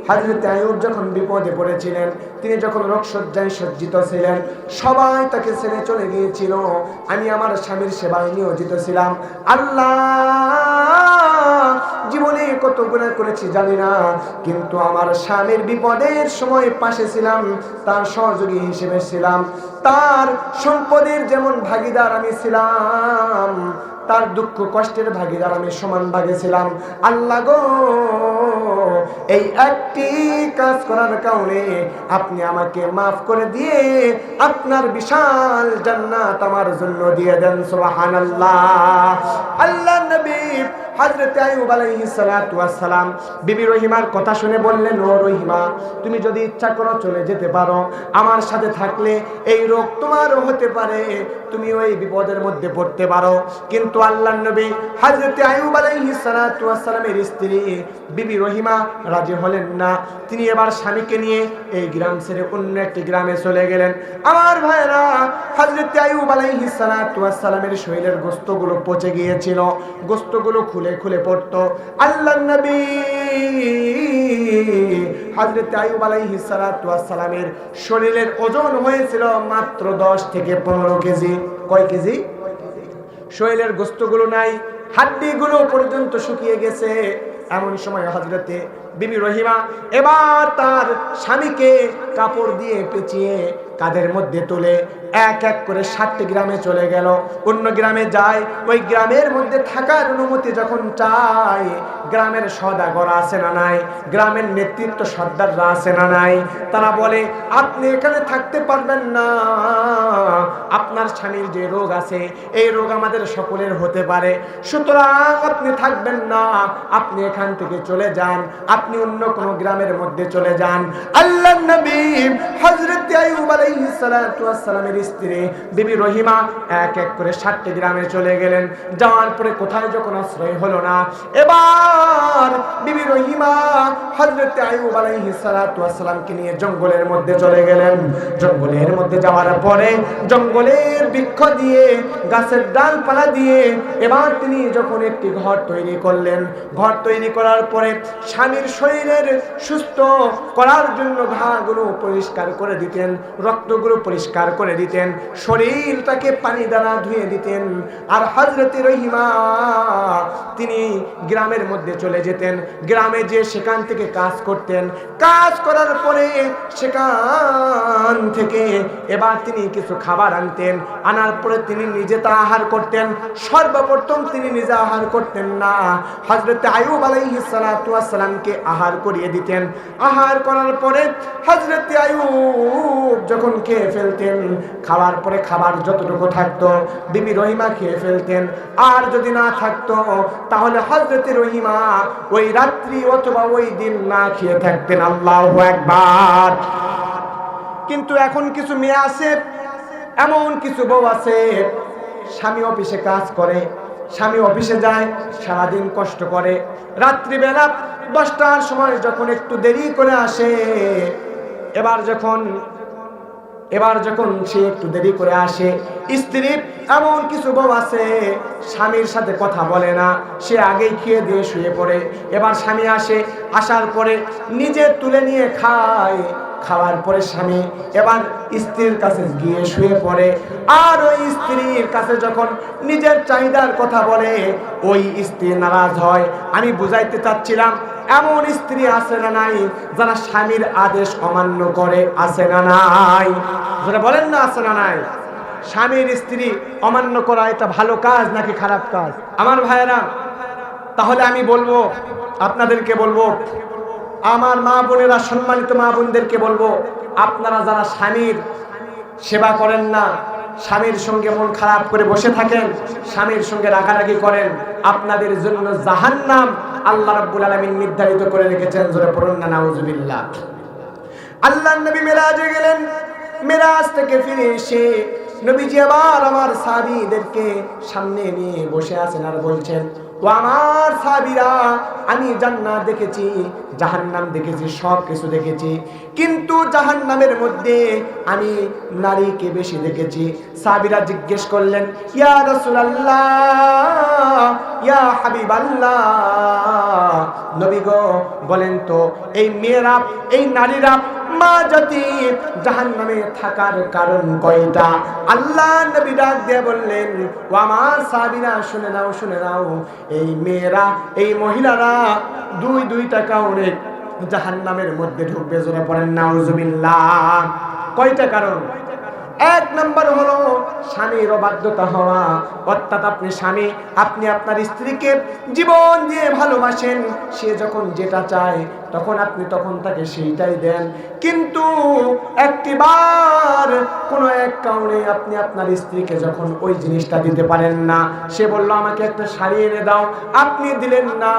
হযরত আইয়ুব যখন বিপদে পড়েছিলেন, তিনি যখন রোগশয্যায় সজ্জিত ছিলেন, সবাই তাকে ছেড়ে চলে গিয়েছিল, আমি আমার স্বামীর সেবায় নিয়োজিত ছিলাম। আল্লাহ, জীবনে কত গুনাহ করেছি জানি না, কিন্তু আমার স্বামীর বিপদের সময় পাশে ছিলাম, তার সহযোগী হিসেবে ছিলাম, তার সম্পদের যেমন ভাগীদার আমি ছিলাম, তার দুঃখ কষ্টের ভাগীদার আমি সমান ভাগে ছিলাম। আল্লাহ গো, এই একটি কাজ করার কারণে আপনি আমাকে মাফ করে দিয়ে আপনার বিশাল জান্নাত আমার জন্য দিয়ে দেন। সুবহানাল্লাহ। আল্লাহ নবী হযরত আইয়ুব আলাইহিস সালাতু ওয়াস সালাম বিবি রহিমার কথা শুনে বললেন, ও রহিমা, তুমি যদি ইচ্ছা করো চলে যেতে পারো, আমার সাথে থাকলে এই রোগ তোমারও হতে পারে, তুমি ওই বিপদের মধ্যে পড়তে পারো। কিন্তু আল্লাহর নবী হযরত আইয়ুব আলাইহিস সালাতু ওয়াস সালামের স্ত্রী বিবি রহিমা রাজি হলেন না। তিনি এবার স্বামীকে নিয়ে এই গ্রাম ছেড়ে অন্য একটি গ্রামে চলে গেলেন। আমার ভাইরা, হযরত আইয়ুব আলাইহিস সালাতু ওয়াস সালামের শরীরের গোশতগুলো পচে গিয়েছিল, গোশতগুলো খুলে পড়তো। আল্লাহর নবী হযরত আইয়ুব আলাইহিস সালাতু ওয়াস সালামের শরীরের ওজন হয়েছিল মাত্র 10 থেকে 15 কেজি। কয় কেজি? শরীরের গোশতগুলো নাই, হাড্ডিগুলো পর্যন্ত শুকিয়ে গেছে। এমন সময় হযরতে বিবি রহিমা এবার তার স্বামীকে কাপড় দিয়ে পেঁচিয়ে কাঁধের মধ্যে তুলে এক এক করে 7টি গ্রামে চলে গেল। অন্য গ্রামে যায়, ওই গ্রামের মধ্যে থাকার অনুমতি যখন চায়, গ্রামের সওদাগর আছে না নাই, গ্রামের নেতৃত্ব সর্দাররা আছে না নাই, তারা বলে আপনি এখানে থাকতে পারবেন না, আপনার স্বামীর যে রোগ আছে এই রোগ আমাদের সকলের হতে পারে, সুতরাং আপনি থাকবেন না, আপনি এখান থেকে চলে যান, আপনি অন্য কোন গ্রামের মধ্যে চলে যান। আল্লাহর নবী হযরত আইয়ুব আলাইহিস সালাতু ওয়াস সালামের স্ত্রী বিবি রহিমা এক এক করে 7টি গ্রামে চলে গেলেন। যাওয়ার পরে কোথায় যখন আশ্রয় হলো না, এবার বিবি রহিমা হযরত আইয়ুব আলাইহিস সালাতু ওয়াস সালামকে নিয়ে জঙ্গলের মধ্যে চলে গেলেন। জঙ্গলের মধ্যে যাওয়ার পরে জঙ্গলের বৃক্ষ দিয়ে, গাছের ডালপালা দিয়ে এবার তিনি যখন একটি ঘর তৈরি করলেন, ঘর তৈরি করার পরে স্বামীর শরীরের সুস্থ করার জন্য ঘাগুলো পরিষ্কার করে দিতেন, রক্তগুলো পরিষ্কার করে দিতেন, শরীরটাকে পানি দ্বারা ধুয়ে দিতেন। আর হযরত রহিমা তিনি গ্রামের মধ্যে চলে যেতেন, গ্রামে যে সেখান থেকে কাজ করতেন, কাজ করার পরে সেখান থেকে এবার তিনি কিছু খাবার আনতেন, আনার পরে তিনি নিজে তা আহার করতেন। সর্বপ্রথম তিনি নিজে আহার করতেন না, হযরত আইয়ুব আলাইহিস সালাতু ওয়াস সালামকে আহার করিয়ে দিতেন। আহার করার পরে হযরত আইয়ুব যখন খেয়ে ফেলতেন, খাওয়ার পরে খাবার যতটুকু থাকতো বিবি রহিমা খেয়ে ফেলতেন, আর যদি না থাকতো তাহলে হযরত রহিমা ওই রাত্রি অথবা ওই দিন না খেয়ে থাকতেন। আল্লাহু আকবার। কিন্তু এখন কিছু মেয়ে আছে, এমন কিছু বউ আছে, স্বামী অফিসে কাজ করে, স্বামী অফিসে যায়, সারাদিন কষ্ট করে, রাত্রিবেলা 10টার সময় যখন একটু দেরি করে আসে, এবার যখন সে একটু দেরি করে আসে, স্ত্রী এমন কিছু বউ আছে স্বামীর সাথে কথা বলে না, সে আগেই খেয়ে দিয়ে শুয়ে পড়ে। এবার স্বামী আসে, আসার পরে নিজে তুলে নিয়ে খায়, খাওয়ার পরে স্বামী এবার স্ত্রীর কাছে গিয়ে শুয়ে পড়ে। আর ওই স্ত্রীর কাছে যখন নিজের চাহিদার কথা বলে, ওই স্ত্রী নারাজ হয়। আমি বুঝাইতে চাচ্ছিলাম, এমন স্ত্রী আছে না নাই যারা স্বামীর আদেশ অমান্য করে? আছে না নাই? যারা বলেন না আছে না নাই? স্বামীর স্ত্রী অমান্য করা এটা ভালো কাজ নাকি খারাপ কাজ? আমার ভাইয়েরা, তাহলে আমি বলবো, আপনাদেরকে বলবো, আমার মা বোনেরা, সম্মানিত মা বোনদেরকে বলবো, আপনারা যারা স্বামীর সেবা করেন না, স্বামীর সঙ্গে মন খারাপ করে বসে থাকেন, স্বামীর সঙ্গে রাগারাগি করেন, আপনাদের জন্য জাহান্নাম আল্লাহ রাব্বুল আলামিন নির্ধারিত করে রেখেছেন। জোরে পড়ুন না নাউজুবিল্লাহ। আল্লাহর নবী মেরাজে গেলেন, মেরাজ থেকে ফিরে এসে নবীজি আবার আমার সাহাবীদেরকে সামনে নিয়ে বসে আছেন আর বলছেন, ও আমার সাহাবীরা, আমি জান্নাত দেখেছি, জাহান্নাম দেখেছি, সব কিছু দেখেছি, কিন্তু জাহান্নামের মধ্যে আমি নারীকে বেশি দেখেছি। সাহাবীরা জিজ্ঞেস করলেন, ইয়া রাসূলুল্লাহ, ইয়া হাবিবাল্লাহ, নবী গো বলেন তো, এই মেয়েরা, এই নারীরা, মা জাতি জাহান্নামে থাকার কারণ কয়টা? আল্লাহ নবী ডাক দিয়ে বললেন, ও আমার সাহাবীরা, শুনে নাও, শুনে নাও, এই মেয়েরা, এই মহিলারা দুইটা কারণে জাহান্নামের মধ্যে ঢুকবে। জোরে পড়েন নাউজুবিল্লাহ। কয়টা কারণ? এক নম্বর হলো স্বামীর অবাধ্যতা হওয়া, অর্থাৎ আপনি আপনার স্ত্রীকে জীবন দিয়ে ভালোবাসেন, সে যখন যেটা চায় তখন আপনি তাকে সেইটাই দেন, কিন্তু একটিবার কোনো এক কারণে আপনি আপনার স্ত্রীকে যখন ওই জিনিসটা দিতে পারেন না, সে বলল আমাকে একটা শাড়ি এনে দাও, আপনি দিলেন না,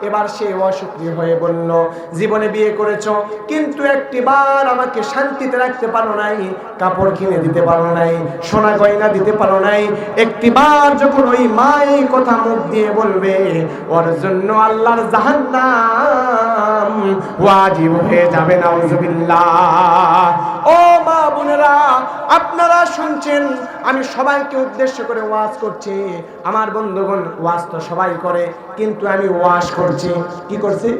এবার সে অসুখী হয়ে বলল, জীবনে বিয়ে করেছো কিন্তু একটিবার আমাকে শান্তিতে রাখতে পারো নাই, কাপড় কিনে দিতে পারো নাই, সোনা গয়না দিতে পারো নাই। একটিবার যখন ওই মা এই কথা মুখ দিয়ে বলবে, ওর জন্য আল্লাহর জাহান্নাম ওয়াজিব হয়ে যাবে। নাউজুবিল্লাহ। ও মা বোনেরা, আপনারা শুনছেন, আমি সবাইকে উদ্দেশ্য করে ওয়াজ করছি। আমার বন্ধুগণ, ওয়াজ তো সবাই করে, কিন্তু আমি ওয়াজ করছি। কি করছি?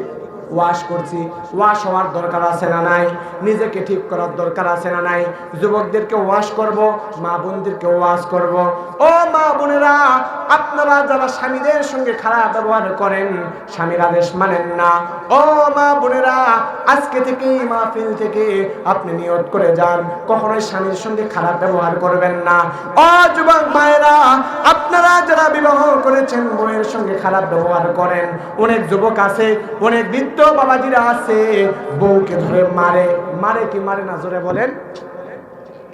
ওয়াশ করছি। ওয়াশ হওয়ার দরকার আছে না নাই? নিজেকে ঠিক করার দরকার আছে না নাই? যুবকদেরকে ওয়াশ করব, মা বোনদেরকে ওয়াশ করব। ও মা বোনেরা, আপনারা যারা স্বামীদের সঙ্গে খারাপ ব্যবহার করেন, স্বামীর আদেশ মানেন না, ও মা বোনেরা, আজকে থেকে মাহফিল থেকে আপনি নিয়ত করে যান কখনোই স্বামীর সঙ্গে খারাপ ব্যবহার করবেন না। ও যুবক ভাইরা, আপনারা যারা বিবাহ করেছেন বউয়ের সঙ্গে খারাপ ব্যবহার করেন, অনেক যুবক আছে, অনেক বৃদ্ধ বাবাজিরা আছে, বউকে ধরে মারে। মারে কি মারে না জোরে বলেন?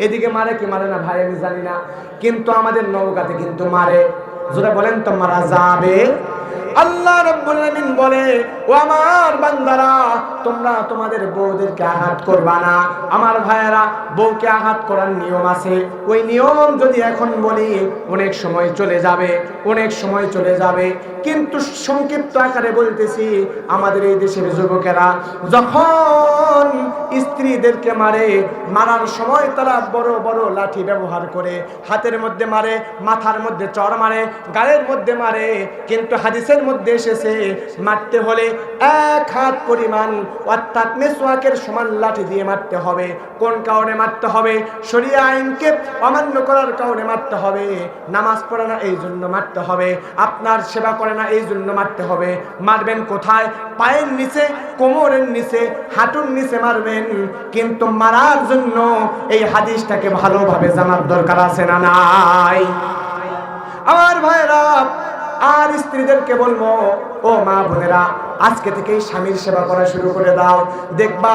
এদিকে মারে কি মারে না ভাই আমি জানি না, কিন্তু আমাদের নওগাঁতে কিন্তু মারে। জোরে বলেন তো মারা যাবে? আল্লাহ রাব্বুল আলামিন বলে, ও আমার বান্দারা, তোমরা তোমাদের বউদেরকে আঘাত করবা না। আমার ভাইয়েরা, বউকে আঘাত করার নিয়ম আছে। ওই নিয়ম যদি এখন বলি অনেক সময় চলে যাবে, অনেক সময় চলে যাবে, কিন্তু সংক্ষিপ্ত আকারে বলতেছি, আমাদের এই দেশের যুবকেরা যখন স্ত্রীদেরকে মারে, মারার সময় তারা বড় বড় লাঠি ব্যবহার করে, হাতের মধ্যে মারে, মাথার মধ্যে চড় মারে, গালের মধ্যে মারে। কিন্তু হাদিসের মধ্যে এসেছে মারতে হলে 1 হাত পরিমাণ অর্থাৎ মেসওয়াকের সমান লাঠি দিয়ে মারতে হবে। কোন কারণে মারতে হবে? শরিয়া আইনকে অমান্য করার কারণে মারতে হবে। নামাজ পড়ে না এই জন্য মারতে হবে, আপনার সেবা করে না এই জন্য মারতে হবে। মারবেন কোথায়? পায়ের নিচে, কোমরের নিচে, হাঁটুর নিচে মারবেন। কিন্তু মারার জন্য এই হাদিসটাকে ভালোভাবে জানার দরকার আছে না নাই? আমার ভাইরা, আর স্ত্রীদেরকে বলবো, ও মা বোনেরা, আজকে থেকেই স্বামীর সেবা করা শুরু করে দাও। দেখবা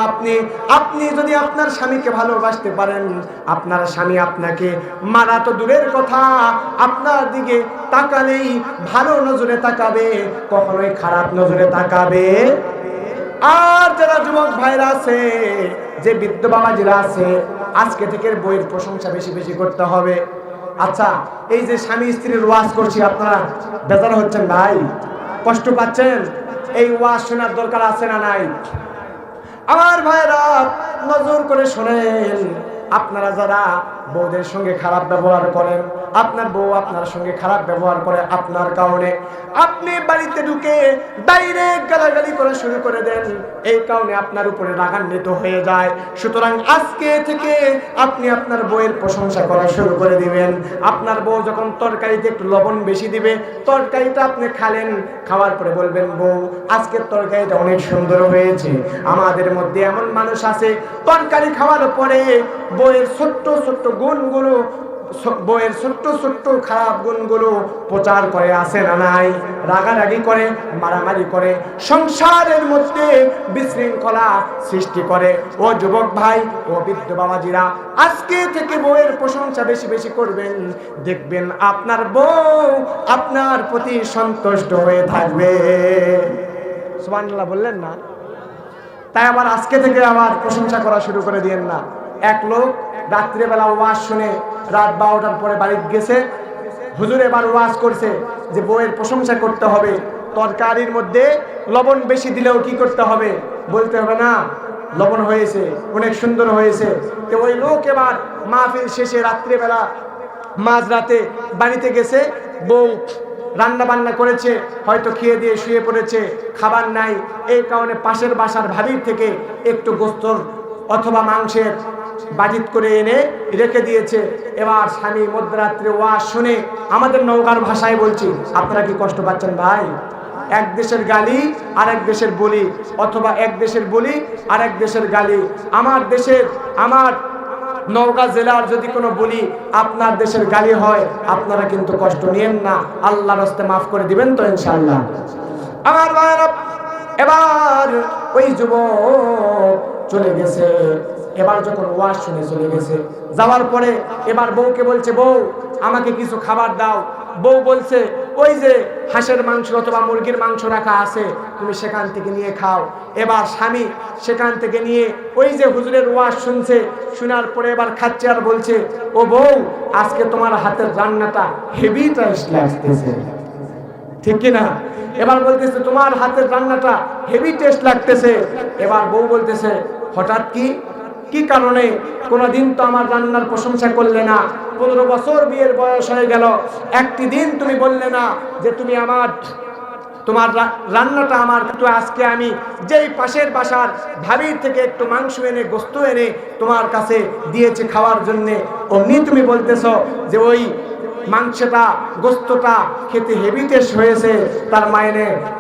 আপনি যদি আপনার স্বামীকে ভালোবাসতে পারেন, আপনার স্বামী আপনাকে মারা তো দূরের কথা, আপনার দিকে তাকালেই ভালো নজরে তাকাবে, কখনোই খারাপ নজরে তাকাবে। আর যারা যুবক ভাইরা আছে, যে বৃদ্ধ বাবাজিরা আছে, আজকে থেকে বইয়ের প্রশংসা বেশি বেশি করতে হবে। আচ্ছা, এই যে স্বামী স্ত্রীর ওয়াজ করছি, আপনারা বেজার হচ্ছেন ভাই? কষ্ট পাচ্ছেন? এই ওয়াজ শোনার দরকার আছে না নাই? আমার ভাইরা, নজর করে শোনেন, আপনারা যারা বউদের সঙ্গে খারাপ ব্যবহার করেন, আপনার বউ আপনার সঙ্গে খারাপ ব্যবহার করে আপনার কারণে, আপনি বাড়িতে ঢুকে ডাইরেক্ট গালাগালি করা শুরু করে দেন, এই কারণে আপনার উপরে রাগান্বিত হয়ে যায়। সুতরাং আজকে থেকে আপনি আপনার বউয়ের প্রশংসা করা শুরু করে দিবেন। আপনার বউ যখন তরকারিতে একটু লবণ বেশি দিবে, তরকারিটা আপনি খালেন, খাওয়ার পরে বলবেন, বউ আজকের তরকারিটা অনেক সুন্দর হয়েছে। আমাদের মধ্যে এমন মানুষ আছে, তরকারি খাওয়ার পরে বউয়ের ছোট্ট ছোট্ট গুণগুলো, বউয়ের ছোট্ট ছোট্ট খারাপ গুণগুলো প্রচার করে, আসে না নাই? রাগারাগি করে, মারামারি করে, সংসারের মধ্যে বিশৃঙ্খলা সৃষ্টি করে। ও যুবক ভাই, ও বৃদ্ধ বাবাজিরা, আজকে থেকে বউয়ের প্রশংসা বেশি বেশি করবেন। দেখবেন আপনার বউ আপনার প্রতি সন্তুষ্ট হয়ে থাকবে। সুবহানাল্লাহ বললেন না? তাই আবার আজকে থেকে আবার প্রশংসা করা শুরু করে দিয়েন না। এক লোক রাত্রিবেলা ওয়াজ শুনে রাত 12টার পরে বাড়ি গেছে, হুজুর এবার ওয়াজ করছে যে বউয়ের প্রশংসা করতে হবে, তরকারির মধ্যে লবণ বেশি দিলেও কি করতে হবে? বলতে হবে না লবণ হয়েছে, অনেক সুন্দর হয়েছে। তো ওই লোক এবার মাহফিল শেষে রাত্রিবেলা মাঝরাতে বাড়িতে গেছে, বউ রান্না বান্না করেছে, হয়তো খেয়ে দিয়ে শুয়ে পড়েছে, খাবার নাই, এই কারণে পাশের বাসার ভাবির থেকে একটু গোস্তর অথবা মাংসের বাজিত করে এনে রেখে দিয়েছে। এবার স্বামী মধ্যরাত্রে ওয়াজ শুনে, আমাদের নওগাঁর ভাষায় বলছি, আপনারা কি কষ্ট পাচ্ছেন ভাই? এক দেশের গালি আর এক দেশের বলি, অথবা এক দেশের বলি আর এক দেশের গালি। আমার নওগাঁ জেলার যদি কোনো বলি আপনার দেশের গালি হয়, আপনারা কিন্তু কষ্ট নিয়েন না, আল্লাহর রাস্তে মাফ করে দিবেন তো ইনশাআল্লাহ। আমার ভাইরা, এবার ওই যুবক চলে গেছে। এবার যখন ওয়াজ শুনে চলে গেছে, যাওয়ার পরে এবার বউকে বলছে, বউ আমাকে কিছু খাবার দাও। বউ বলছে, ওই যে হাঁসের মাংস অথবা মুরগির মাংস রাখা আছে, তুমি সেখান থেকে নিয়ে খাও। এবার স্বামী সেখান থেকে নিয়ে ওই যে হুজুরের ওয়াজ শুনছে, শোনার পরে এবার খাচ্ছে আর বলছে, ও বউ আজকে তোমার হাতের রান্নাটা হেভি টেস্ট লাগতেছে, ঠিক কিনা? এবার বলতেছে তোমার হাতের রান্নাটা হেভি টেস্ট লাগতেছে। এবার বউ বলতেছে, হঠাৎ কি কারণে? কোনদিন তো আমার রান্নার প্রশংসা করলে না, 15 বছর বিয়ের বয়স হয়ে গেল, একটি দিন তুমি বললে না যে তোমার রান্নাটা আমার। তো আজকে আমি যেই পাশের বাসার ভাবির থেকে একটু মাংস এনে, গোস্ত এনে তোমার কাছে দিয়েছি খাওয়ার জন্যে, অমনি তুমি বলতেছো যে ওই মাংসটা গোস্তটা খেতে হেভি টেস্ট হয়েছে,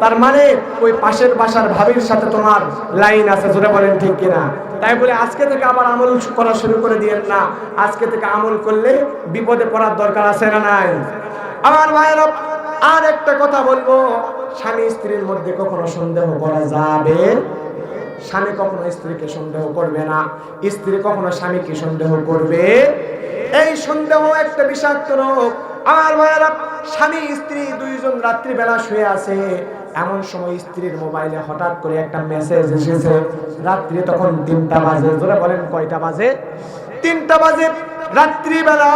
তার মানে ওই পাশের বাসার ভাবির সাথে তোমার লাইন আছে, জোরে বলেন ঠিক কিনা? তাই বলে আজকে থেকে আবার আমল করা শুরু করে দিয়েন না। আজকে থেকে আমল করলে বিপদে পড়ার দরকার আছে না নাই? আমার ভাইয়েরা, আর একটা কথা বলবো, স্বামী স্ত্রীর মধ্যে কখনো সন্দেহ করা যাবে? স্বামী কখনো স্ত্রীকে সন্দেহ করবে না, স্ত্রী কখনো স্বামীকে সন্দেহ করবে? এই সন্দেহ একটা বিষাক্ত রোগ। আমার ভাইয়েরা, স্বামী স্ত্রী দুইজন রাত্রিবেলা শুয়ে আছে, এমন সময় স্ত্রীর মোবাইলে হঠাৎ করে একটা মেসেজ এসেছে। রাত্রি তখন 3টা বাজে, জোরে বলেন কয়টা বাজে? 3টা বাজে। রাত্রিবেলা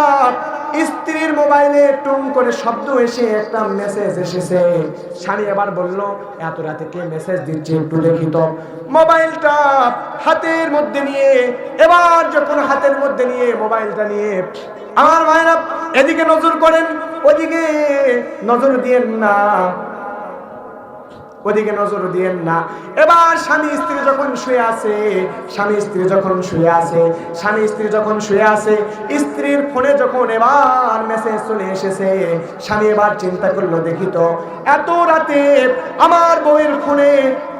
স্ত্রীর মোবাইলে টুং করে শব্দ এসে একটা মেসেজ এসেছে। স্বামী এবার বলল, এত রাতে কে মেসেজ দিচ্ছে, একটু দেখি তো। মোবাইলটা হাতের মধ্যে নিয়ে, এবার যখন হাতের মধ্যে নিয়ে মোবাইলটা নিয়ে, আমার ভাইরা এদিকে নজর করেন, ওদিকে নজর দিয়েন না, ওদিকে নজর দিয়েন না। এবার স্বামী স্ত্রী যখন শুয়ে আছে, স্ত্রীর ফোনে যখন এবার মেসেজ চলে এসেছে, স্বামী এবার চিন্তা করলো, দেখি তো এত রাতে আমার বউয়ের ফোনে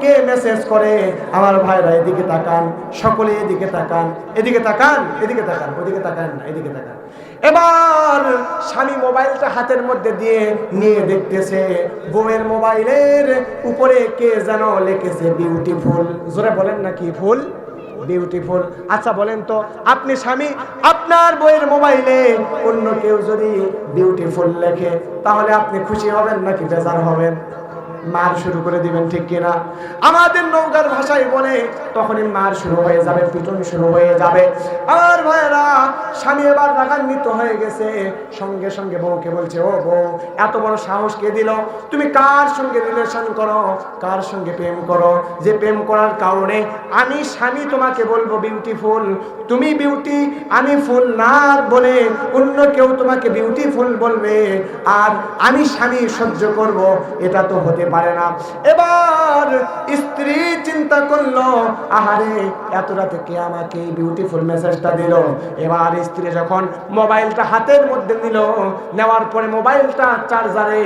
কে মেসেজ করে। আমার ভাইরা এদিকে তাকান, সকলে এদিকে তাকান, এদিকে তাকান, এদিকে তাকান, ওদিকে তাকান না, এদিকে তাকান। এবার স্বামী মোবাইলটা হাতের মধ্যে দিয়ে নিয়ে দেখতেছে, বউয়ের মোবাইলের উপরে কে যেন লিখেছে বিউটিফুল। জোরে বলেন না, কি ফুল? বিউটিফুল। আচ্ছা বলেন তো, আপনি স্বামী, আপনার বউয়ের মোবাইলে অন্য কেউ যদি বিউটিফুল লেখে, তাহলে আপনি খুশি হবেন নাকি বেজার হবেন? মার শুরু করে দিবেন, ঠিক কিনা? আমাদের নৌকার ভাষায় বলে, তখনই মার শুরু হয়ে যাবে, পিটন শুরু হয়ে যাবে। আমার ভাইয়েরা, স্বামী এবার রাগান্বিত হয়ে গেছে, সঙ্গে সঙ্গে বউকে বলছে, ও বউ, এত বড় সাহস কে দিল? তুমি কার সঙ্গে রিলেশন করো, কার সঙ্গে প্রেম করো, যে প্রেম করার কারণে আমি স্বামী তোমাকে বলবো বিউটিফুল, তুমি বিউটি আমি ফুল না বলে অন্য কেউ তোমাকে বিউটিফুল বলবে, আর আমি স্বামী সহ্য করব? এটা তো হতে পারে না। এবার স্ত্রী চিন্তা করলো, আহারে এত রাতে কে আমাকে বিউটিফুল মেসেজটা দিল। এবার স্ত্রী যখন মোবাইলটা হাতের মধ্যে নিল, নেওয়ার পরে মোবাইলটা চার্জারে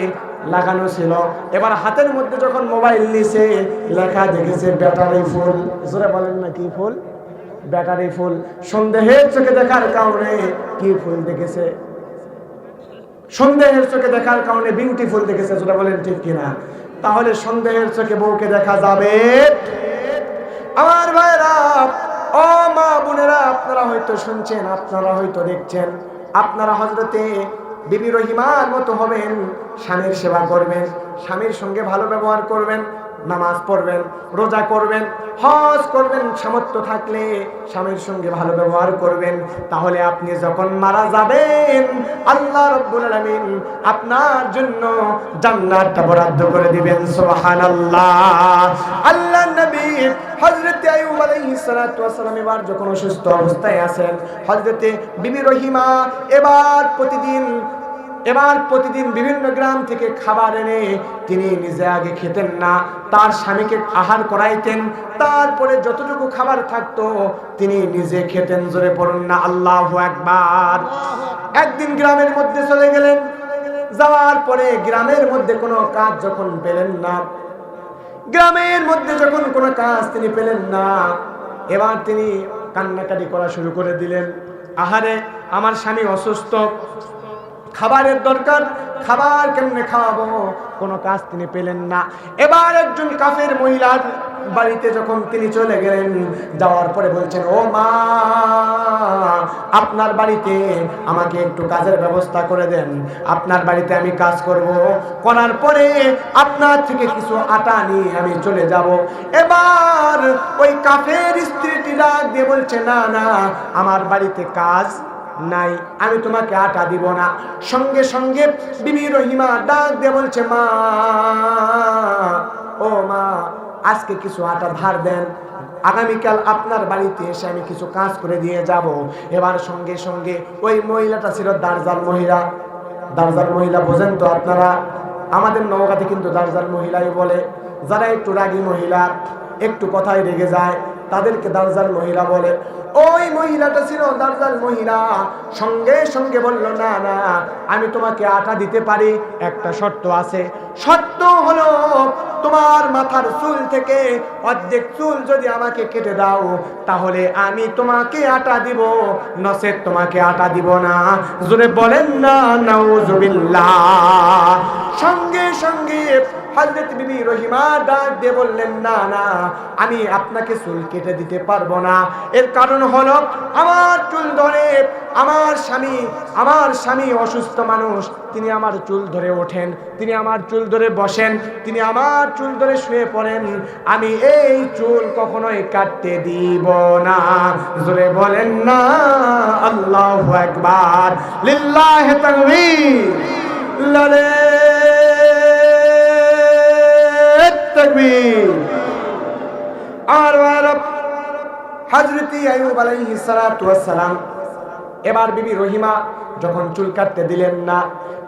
লাগানো ছিল, এবার হাতের মধ্যে যখন মোবাইল নিছে, লেখা দেখেছে ব্যাটারি ফুল। জোরে বলেন না, কি ফুল? Battery full. সন্দেহের চোখে দেখার কারণে কি ফুল দেখেছে? সন্দেহের চোখে দেখার কারণে বিউটিফুল দেখেছে। যেটা বলেন ঠিক কিনা? তাহলে সন্দেহের চোখে বউকে দেখা যাবে? আমার ভাইরা, ও মা বোনেরা, আপনারা হয়তো শুনছেন, আপনারা হয়তো দেখছেন, আপনারা হযরতে বিবি রহিমার মতো হবেন, স্বামীর সেবা করবেন, স্বামীর সঙ্গে ভালো ব্যবহার করবেন, নামাজ পড়বেন, রোজা করবেন, হজ করবেন, সামর্থ্য থাকলে স্বামীর সঙ্গে ভালো ব্যবহার করবেন। তাহলে আপনি যখন মারা যাবেন, আল্লাহ রাব্বুল আলামিন আপনার জন্য জান্নাতটা বরাদ্দ করে দিবেন। সুবহানাল্লাহ। আল্লাহর নবী হযরত আইয়ুব আলাইহিস সালাতু ওয়াস সালাম এবার যখন অসুস্থ অবস্থায় আছেন, হযরতে বিবি রহিমা এবার প্রতিদিন বিভিন্ন গ্রাম থেকে খাবার এনে তিনি নিজে আগে খেতেন না, তার স্বামীকে আহার করাইতেন, তারপরে যতটুকু খাবার থাকতো তিনি নিজে খেতেন। জোরে পড়ুন না আল্লাহু আকবার। একদিন গ্রামের মধ্যে চলে গেলেন, যাওয়ার পরে গ্রামের মধ্যে কোনো কাজ যখন পেলেন না, তিনি পেলেন না, এবার তিনি কান্নাকাটি করা শুরু করে দিলেন। আহারে, আমার স্বামী অসুস্থ, খাবারের দরকার, খাবার কেমনে খাওয়াবো? কোনো কাজ তিনি পেলেন না। এবার একজন কাফের মহিলার বাড়িতে যখন তিনি চলে গেলেন, যাওয়ার পরে বলছেন, ও মা, আপনার বাড়িতে আমাকে একটু কাজের ব্যবস্থা করে দেন, আপনার বাড়িতে আমি কাজ করব, করার পরে আপনার থেকে কিছু আটা নিয়ে আমি চলে যাব। এবার ওই কাফের স্ত্রীটি ডাক দিয়ে বলছে, না না, আমার বাড়িতে কাজ নাই, আমি তোমাকে আটা দিব না। সঙ্গে সঙ্গে বিবি রহিমা ডাক দিয়ে বলছে, মা, ও মা, আজকে কিছু আটা ধার দেন, আগামীকাল আপনার বাড়িতে এসে আমি কিছু কাজ করে দিয়ে যাব। এবার সঙ্গে সঙ্গে ওই মহিলাটা ছিল দারজাল মহিলা। দারজাল মহিলা বোঝেন তো আপনারা? আমাদের নওগাঁতে কিন্তু দারজাল মহিলাই বলে, যারা একটু রাগী মহিলা, একটু কথায় রেগে যায়, তাদেরকে দারজাল মহিলা বলে। ওই মহিলাটা ছিল দারজাল মহিলা, সঙ্গে সঙ্গে বলল, না না, আমি তোমাকে আটা দিতে পারি, একটা শর্ত আছে। শর্ত হলো তোমার মাথার চুল থেকে অর্ধেক চুল যদি আমাকে কেটে দাও, তাহলে আমি তোমাকে আটা দিব, নচেৎ তোমাকে আটা দিব না। জোরে বলেন না নাউজুবিল্লাহ। সঙ্গে সঙ্গে হযরত বিবি রহিমা ডাক দিয়ে বললেন, না না, আমি আপনাকে চুল কেটে দিতে পারবো না। এর কারণ হলো আমার চুল ধরে আমার স্বামী অসুস্থ মানুষ, তিনি আমার চুল ধরে ওঠেন, তিনি আমার চুল ধরে বসেন, তিনি আমার চুল ধরে শুয়ে পড়েন, আমি এই চুল কখনোই কাটতে দিব না। জোরে বলেন না আল্লাহু আকবার, লিল্লাহি তাকবীর, তাকবীর। আর হযরত আইয়ুব আলাইহিস সালাতু ওয়াস সালাম এবার বিবি রহিমা যখন চুল কাটতে দিলেন না,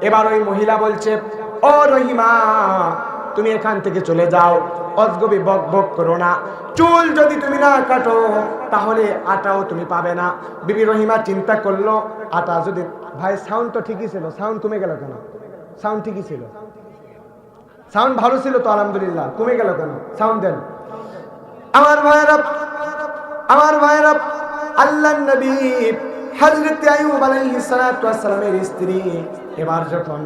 এবার ওই মহিলা বলছে, ও রহিমা, তুমি এখান থেকে চলে যাও, অজগবি বক বক করো না, চুল যদি তুমি না কাটো তাহলে আটাও তুমি পাবে না। বিবি রহিমা চিন্তা করলো, আটা যদি, ভাই সাউন্ড তো ঠিকই ছিল, সাউন্ড কমে গেল কেন? সাউন্ড ঠিকই ছিল, সাউন্ড ভালো ছিল তো, আলহামদুলিল্লাহ, কমে গেল কেন? সাউন্ড দেন। আমার ভাইরা, আল্লাহর নবী হযরত আইয়ুব আলাইহিস সালাতু ওয়াস সালামের স্ত্রী এবার যখন,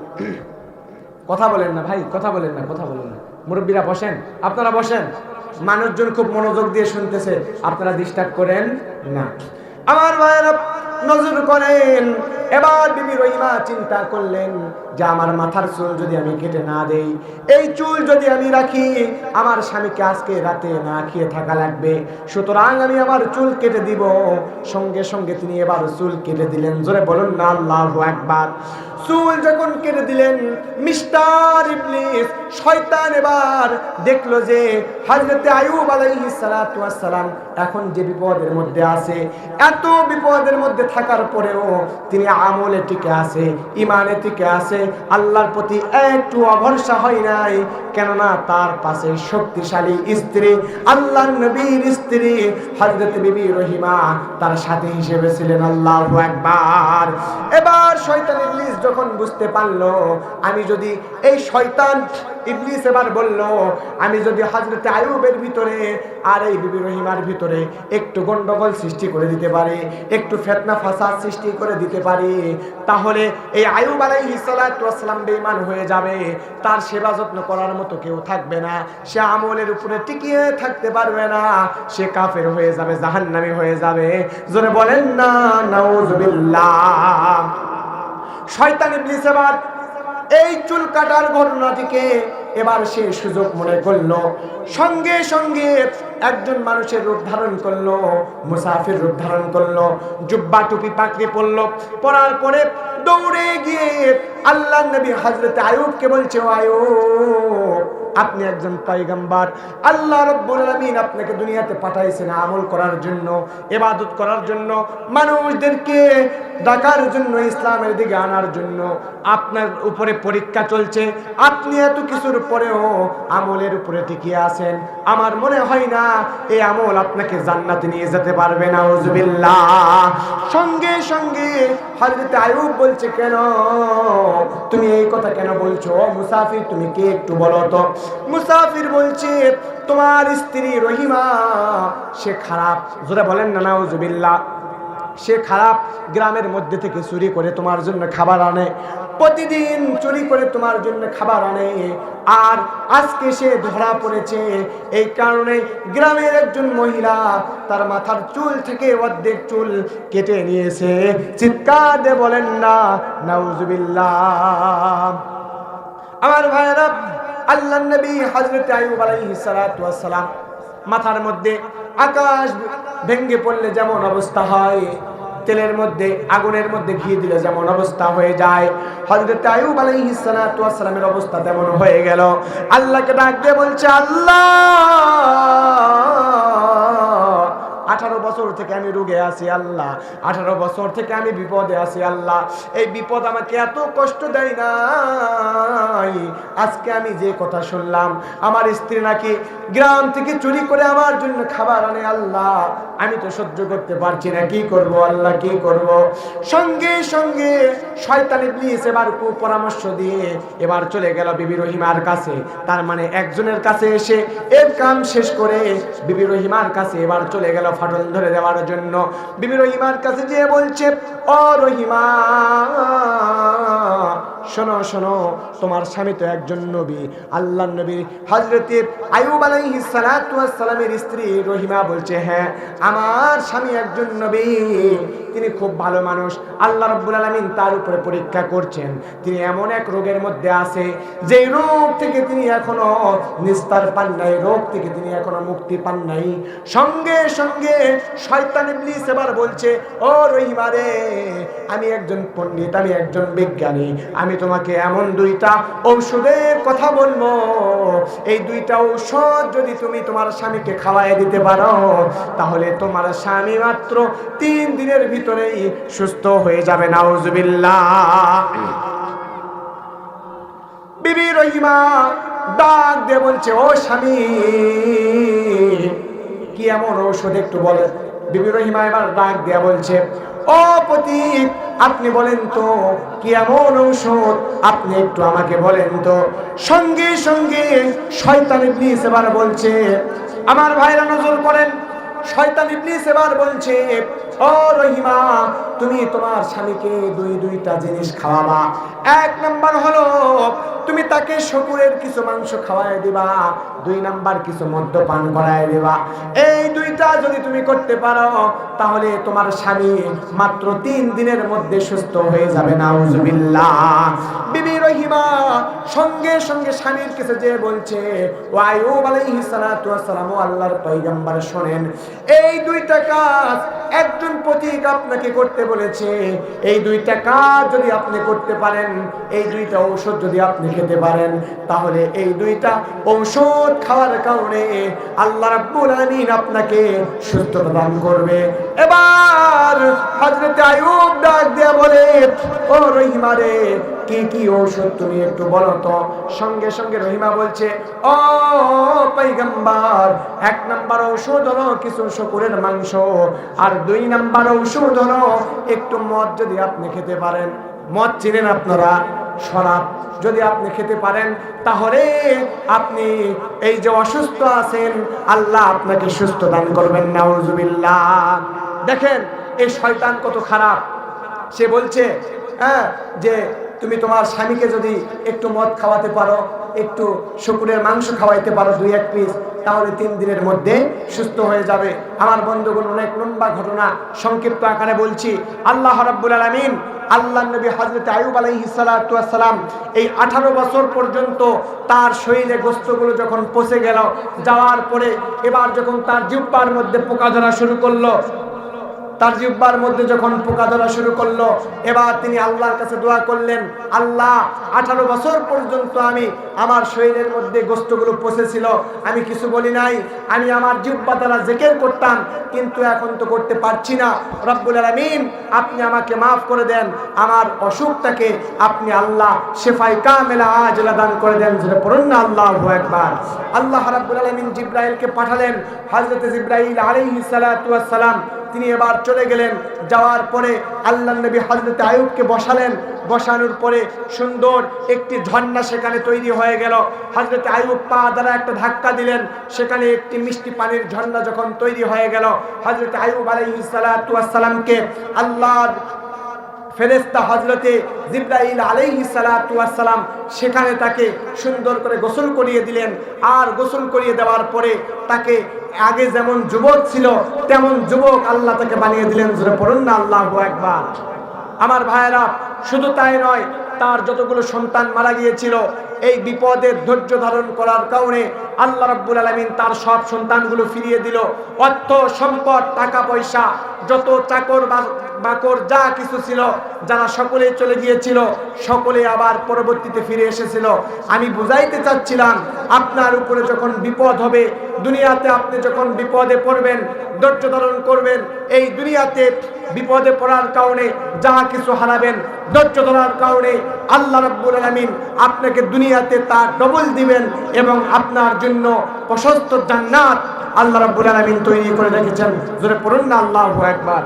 কথা বলেন না ভাই, কথা বলেন না, মুরব্বীরা বসেন, আপনারা বসেন, মানুষজন খুব মনোযোগ দিয়ে শুনতেছে, আপনারা ডিস্টার্ব করেন না। আমার ভাইরা নজর করেন, এবার বিবি রহিমা চিন্তা করলেন যে আমার মাথার চুল যদি আমি কেটে না দেই, এই চুল যদি আমি রাখি, আমার স্বামীকে আজকে রাতে না খেয়ে থাকা লাগবে, সুতরাং আমি আমার চুল কেটে দিব। সঙ্গে সঙ্গে তিনি এবার চুল কেটে দিলেন। জোরে বলুন না আল্লাহু আকবার। চুল যখন কেটে দিলেন, মিস্টার ইবলিস শয়তান এবার দেখলো যে হযরত আইয়ুব আলাইহিস সালাতু ওয়াস সালাম এখন যে বিপদের মধ্যে আছে, এত বিপদের মধ্যে থাকার পরেও তিনি আমলে টিকে আছে, ইমানে টিকে আছে, আল্লাহর প্রতি একটু অভরসা হয় নাই। কেননা তার পাশে শক্তিশালী স্ত্রী, আল্লাহর নবীর স্ত্রী হযরত বিবি রহিমা তার সাথে হিসেবে ছিলেন। আল্লাহু আকবার। এবার শয়তান ইবলিস যখন বুঝতে পারলো, আমি যদি এই শয়তান ইবলিস এবার বলল, আমি যদি হযরত আইয়ুবের ভিতরে আর এই বিবি রহিমার ভিতরে একটু গন্ডগোল সৃষ্টি করে দিতে পারি, একটু ফিতনা ফাসাদ সৃষ্টি করে দিতে পারি, তাহলে এই আইয়ুব আলাইহিস সালাতু ওয়াস সালাম বেঈমান হয়ে যাবে, তার সেবা যত্ন করার মতো কেউ থাকবে না, সে আমলের উপরে টিকিয়ে থাকতে পারবে না, সে কাফের হয়ে যাবে, জাহান্নামী হয়ে যাবে। জোরে বলেন না নাউজুবিল্লাহ। শয়তান ইবলিস এবার এই চুল কাটার ঘটনাটিকে এবার সে সুযোগ মনে করলো, সঙ্গে সঙ্গে একজন মানুষের রূপ ধারণ করলো, মুসাফির রূপ ধারণ করলো, জুব্বা টুপি পাকড়ে পড়লো, পরার পরে দৌড়ে গিয়ে আল্লাহর নবী হযরত আইয়ুবকে বলছে, আইয়ুব, আপনি একজন পয়গম্বর, আল্লাহ রাব্বুল আলামিন আপনাকে দুনিয়াতে পাঠাইছেন আমল করার জন্য, ইবাদত করার জন্য, মানুষদেরকে ডাকার জন্য, ইসলামের দিকে আনার জন্য। আপনার উপরে পরীক্ষা চলছে, আপনি এত কিছুর পরেও আমলের উপরে টিকে আছেন। আমার মনে হয় না এই আমল আপনাকে জান্নাতে নিয়ে যেতে পারবে। নাউজুবিল্লাহ। সঙ্গে সঙ্গে হযরত আইয়ুব বলছে, কেন তুমি এই কথা কেন বলছো? মুসাফির তুমি কে একটু বলো তো। মুসাফির বলছে, তোমার স্ত্রী রহিমা সে খারাপ। জোরে বলেন না নাউজুবিল্লাহ। সে খারাপ, গ্রামের মধ্যে থেকে চুরি করে তোমার জন্য খাবার আনে, প্রতিদিন চুরি করে তোমার জন্য খাবার আনে, আর আজকে সে ধরা পড়েছে। এই কারণে গ্রামের একজন মহিলা তার মাথার চুল থেকে অর্ধেক চুল কেটে নিয়েছে। চিৎকার দিয়ে বলেন না নাউজুবিল্লাহ। আমার ভাইরা, আল্লাহর নবী হযরত আইয়ুব আলাইহিস সালাতু ওয়াস সালাম মাথার মধ্যে আকাশ ভেঙে পড়লে যেমন অবস্থা হয়, তেলের মধ্যে আগুনের মধ্যে ঘি দিলে যেমন অবস্থা হয়ে যায়, হযরত আইয়ুব আলাইহিস সালাতু ওয়াস সালামের অবস্থা তেমন হয়ে গেল। আল্লাহকে ডাক দিয়ে বলছে, আল্লাহ 18 বছর থেকে আমি রোগে আছি আল্লাহ, 18 বছর থেকে আমি বিপদে আছি আল্লাহ। এই বিপদ আমাকে এত কষ্ট দেয় নাই। আজকে আমি যে কথা শুনলাম, আমার স্ত্রী নাকি গ্রাম থেকে চুরি করে আমার জন্য খাবার আনে আল্লাহ, আমি তো সহ্য করতে পারছি না, কি করব আল্লাহ, কি করব? সঙ্গে সঙ্গে শয়তান ইবলিস এবার কুপরামর্শ দিয়ে এবার চলে গেল বিবি রহিমার কাছে। তার মানে একজনের কাছে এসে এর কাম শেষ করে বিবি রহিমার কাছে এবার চলে গেল ফাটল ধরে দেওয়ার জন্য। বিবি রহিমার কাছে যেয়ে বলছে, ও রহিমা, শোনো শোনো, তোমার স্বামী তো একজন নবী, আল্লাহর নবী হযরত আইয়ুব আলাইহিস সালাতু ওয়াস সালামের স্ত্রী রহিমা বলছে, হ্যাঁ আমার স্বামী একজন নবী, তিনি খুব ভালো মানুষ, আল্লাহ রাব্বুল আলামিন তার উপরে পরীক্ষা করছেন। তিনি এমন এক রোগের মধ্যে আছে যে রোগ থেকে তিনি এখনো নিস্তার পান নাই, রোগ থেকে তিনি এখনো মুক্তি পান নাই। সঙ্গে সঙ্গে শয়তান ইবলিস এবার বলছে, ও রহিমা রে, আমি একজন পণ্ডিত, আমি একজন বিজ্ঞানী, আমি তোমাকে এমন দুইটা ঔষধের কথা বলবো, এই দুইটা ঔষধ যদি তুমি তোমার স্বামীকে খাওয়াই দিতে পারো, তাহলে তোমার স্বামী মাত্র 3 দিনের ভিতরেই সুস্থ হয়ে যাবে। নাউজুবিল্লাহ। বিবি রহিমা ডাক দিয়ে বলছে, ও স্বামী, কি এমন ঔষধ একটু বলেন। বিবি রহিমা এবার ডাক দিয়ে বলছে, ও পতি, আপনি বলেন তো কি এমন ঔষধ, আপনি একটু আমাকে বলেন তো। সঙ্গে সঙ্গে শয়তান ইবলিস এবার বলছে, আমার ভাইরা নজর করেন, শয়তান ইবলিস এবার বলছে, ও রহিমা, তুমি তোমার স্বামীকে দুইটা জিনিস খাওয়াবা। 1 নাম্বার হলো তুমি তাকে শকুরের কিছু মাংস খাওয়ায় দিবা, 2 নাম্বার কিছু মদ্য পান করায় দিবা। এই দুইটা যদি তুমি করতে পারো, তাহলে তোমার স্বামী মাত্র 3 দিনের মধ্যে সুস্থ হয়ে যাবে। নাউজুবিল্লাহ। বিবি রহিমা সঙ্গে সঙ্গে স্বামীর কাছে যে বলছে, ও আইয়ুব আলাইহিস সালাতু ওয়াস সালাম, আল্লাহর পয়গম্বর শোনেন, এই 2টা কাজ একজন পথিক আপনাকে করতে বলেছে। এই 2টা কাজ যদি আপনি করতে পারেন, এই 2টা ঔষধ যদি আপনি খেতে পারেন, তাহলে এই 2টা ঔষধ খাওয়ার কারণে আল্লাহ রাব্বুল আলামিন আপনাকে সুস্থতা দান করবে। এবার হযরত আইয়ুব ডাক দিয়ে বলে, ও রহিমা রে, কি কি ঔষধ তুমি একটু বলো তো। সঙ্গে সঙ্গে রহিমা বলছে, ও পয়গম্বর, 1 নাম্বার ঔষধ হলো কিছু শকুরের মাংস, আর 2 নাম্বার ঔষধ হলো একটু মদ যদি আপনি খেতে পারেন। মদ চিনেন আপনারা? শরাব যদি আপনি খেতে পারেন, তাহলে আপনি এই যে অসুস্থ আছেন, আল্লাহ আপনাকে সুস্থ দান করবেন। নাউজুবিল্লাহ। দেখেন এই শয়তান কত খারাপ। সে বলছে, হ্যাঁ, যে তুমি তোমার স্বামীকে যদি একটু মদ খাওয়াতে পারো, একটু শকুরের মাংস খাওয়াইতে পারো 2-1 পিস, তাহলে 3 দিনের মধ্যে সুস্থ হয়ে যাবে। আমার বন্ধুগণ, অনেক লম্বা ঘটনা, সংক্ষিপ্ত আকারে বলছি। আল্লাহ রাব্বুল আলামিন আল্লাহর নবী হযরত আইয়ুব আলাইহিস সালাতু ওয়াস সালাম এই 18 বছর পর্যন্ত তার শরীরে গোশতগুলো যখন পচে গেল, যাওয়ার পরে এবার যখন তার জিহ্বার মধ্যে পোকা ধরা শুরু করলো, তার জিহ্বার মধ্যে যখন পোকা ধরা শুরু করলো, এবার তিনি আল্লাহর কাছে দোয়া করলেন, আল্লাহ 18 বছর পর্যন্ত আমি আমার শরীরের মধ্যে গোশতগুলো পচেছিল, আমি কিছু বলি নাই, আমি আমার জিহ্বা দ্বারা জিকির করতাম, কিন্তু এখন তো করতে পারছি না। রব্বুল আলামিন আপনি আমাকে মাফ করে দেন, আমার অসুখটাকে আপনি আল্লাহ শিফায়ে কামিলা আজলা দান করে দেন। যেটা পড়ুন না, আল্লাহু আকবার। আল্লাহ রাব্বুল আলামিন জিবরাইলকে পাঠালেন। হযরত জিবরাইল আলাইহিস সালাতু ওয়াস সালাম তিনি এবার চলে গেলেন। যাওয়ার পরে আল্লাহর নবী হযরত আইয়ুবকে বসালেন। বসানোর পরে সুন্দর একটি ঝর্ণা সেখানে তৈরি হয়ে গেল। হযরত আইয়ুব পা দ্বারা একটা ধাক্কা দিলেন, সেখানে একটি মিষ্টি পানির ঝর্ণা যখন তৈরি হয়ে গেল, হযরত আইয়ুব আলাইহিস সালাতু ওয়াস সালামকে আল্লাহর ফেরেশতা হযরতে জিবরাইল আলাইহিস সালাতু ওয়াস সালাম সেখানে তাকে সুন্দর করে গোসল করিয়ে দিলেন। আর গোসল করিয়ে দেওয়ার পরে তাকে আগে যেমন যুবক ছিল তেমন যুবক আল্লাহ তাকে বানিয়ে দিলেন। জোরে পড়ুন না, আল্লাহু আকবার। আমার ভাইয়েরা, শুধু তাই নয়, তার যতগুলো সন্তান মারা গিয়েছিল, এই বিপদের ধৈর্য ধারণ করার কারণে আল্লাহ রাব্বুল আলামিন তার সব সন্তানগুলো ফিরিয়ে দিল। অর্থ সম্পদ, টাকা পয়সা, যত চাকর মাকড় যা কিছু ছিল, যারা সকলেই চলে গিয়েছিল, সকলে আবার পরবর্তীতে ফিরে এসেছিল। আমি বুঝাইতে চাচ্ছিলাম, আপনার উপরে যখন বিপদ হবে, দুনিয়াতে আপনি যখন বিপদে পড়বেন, ধৈর্য ধারণ করবেন। এই দুনিয়াতে বিপদে পড়ার কারণে যা কিছু হারাবেন, ধৈর্য ধরার কারণে আল্লাহ রাব্বুল আলামিন আপনাকে দুনিয়াতে তা ডবল দিবেন এবং আপনার জন্য প্রশস্ত জান্নাত আল্লাহ রাব্বুল আলামিন তৈরি করে রেখেছেন। জোরে পড়ুন না আল্লাহু আকবার।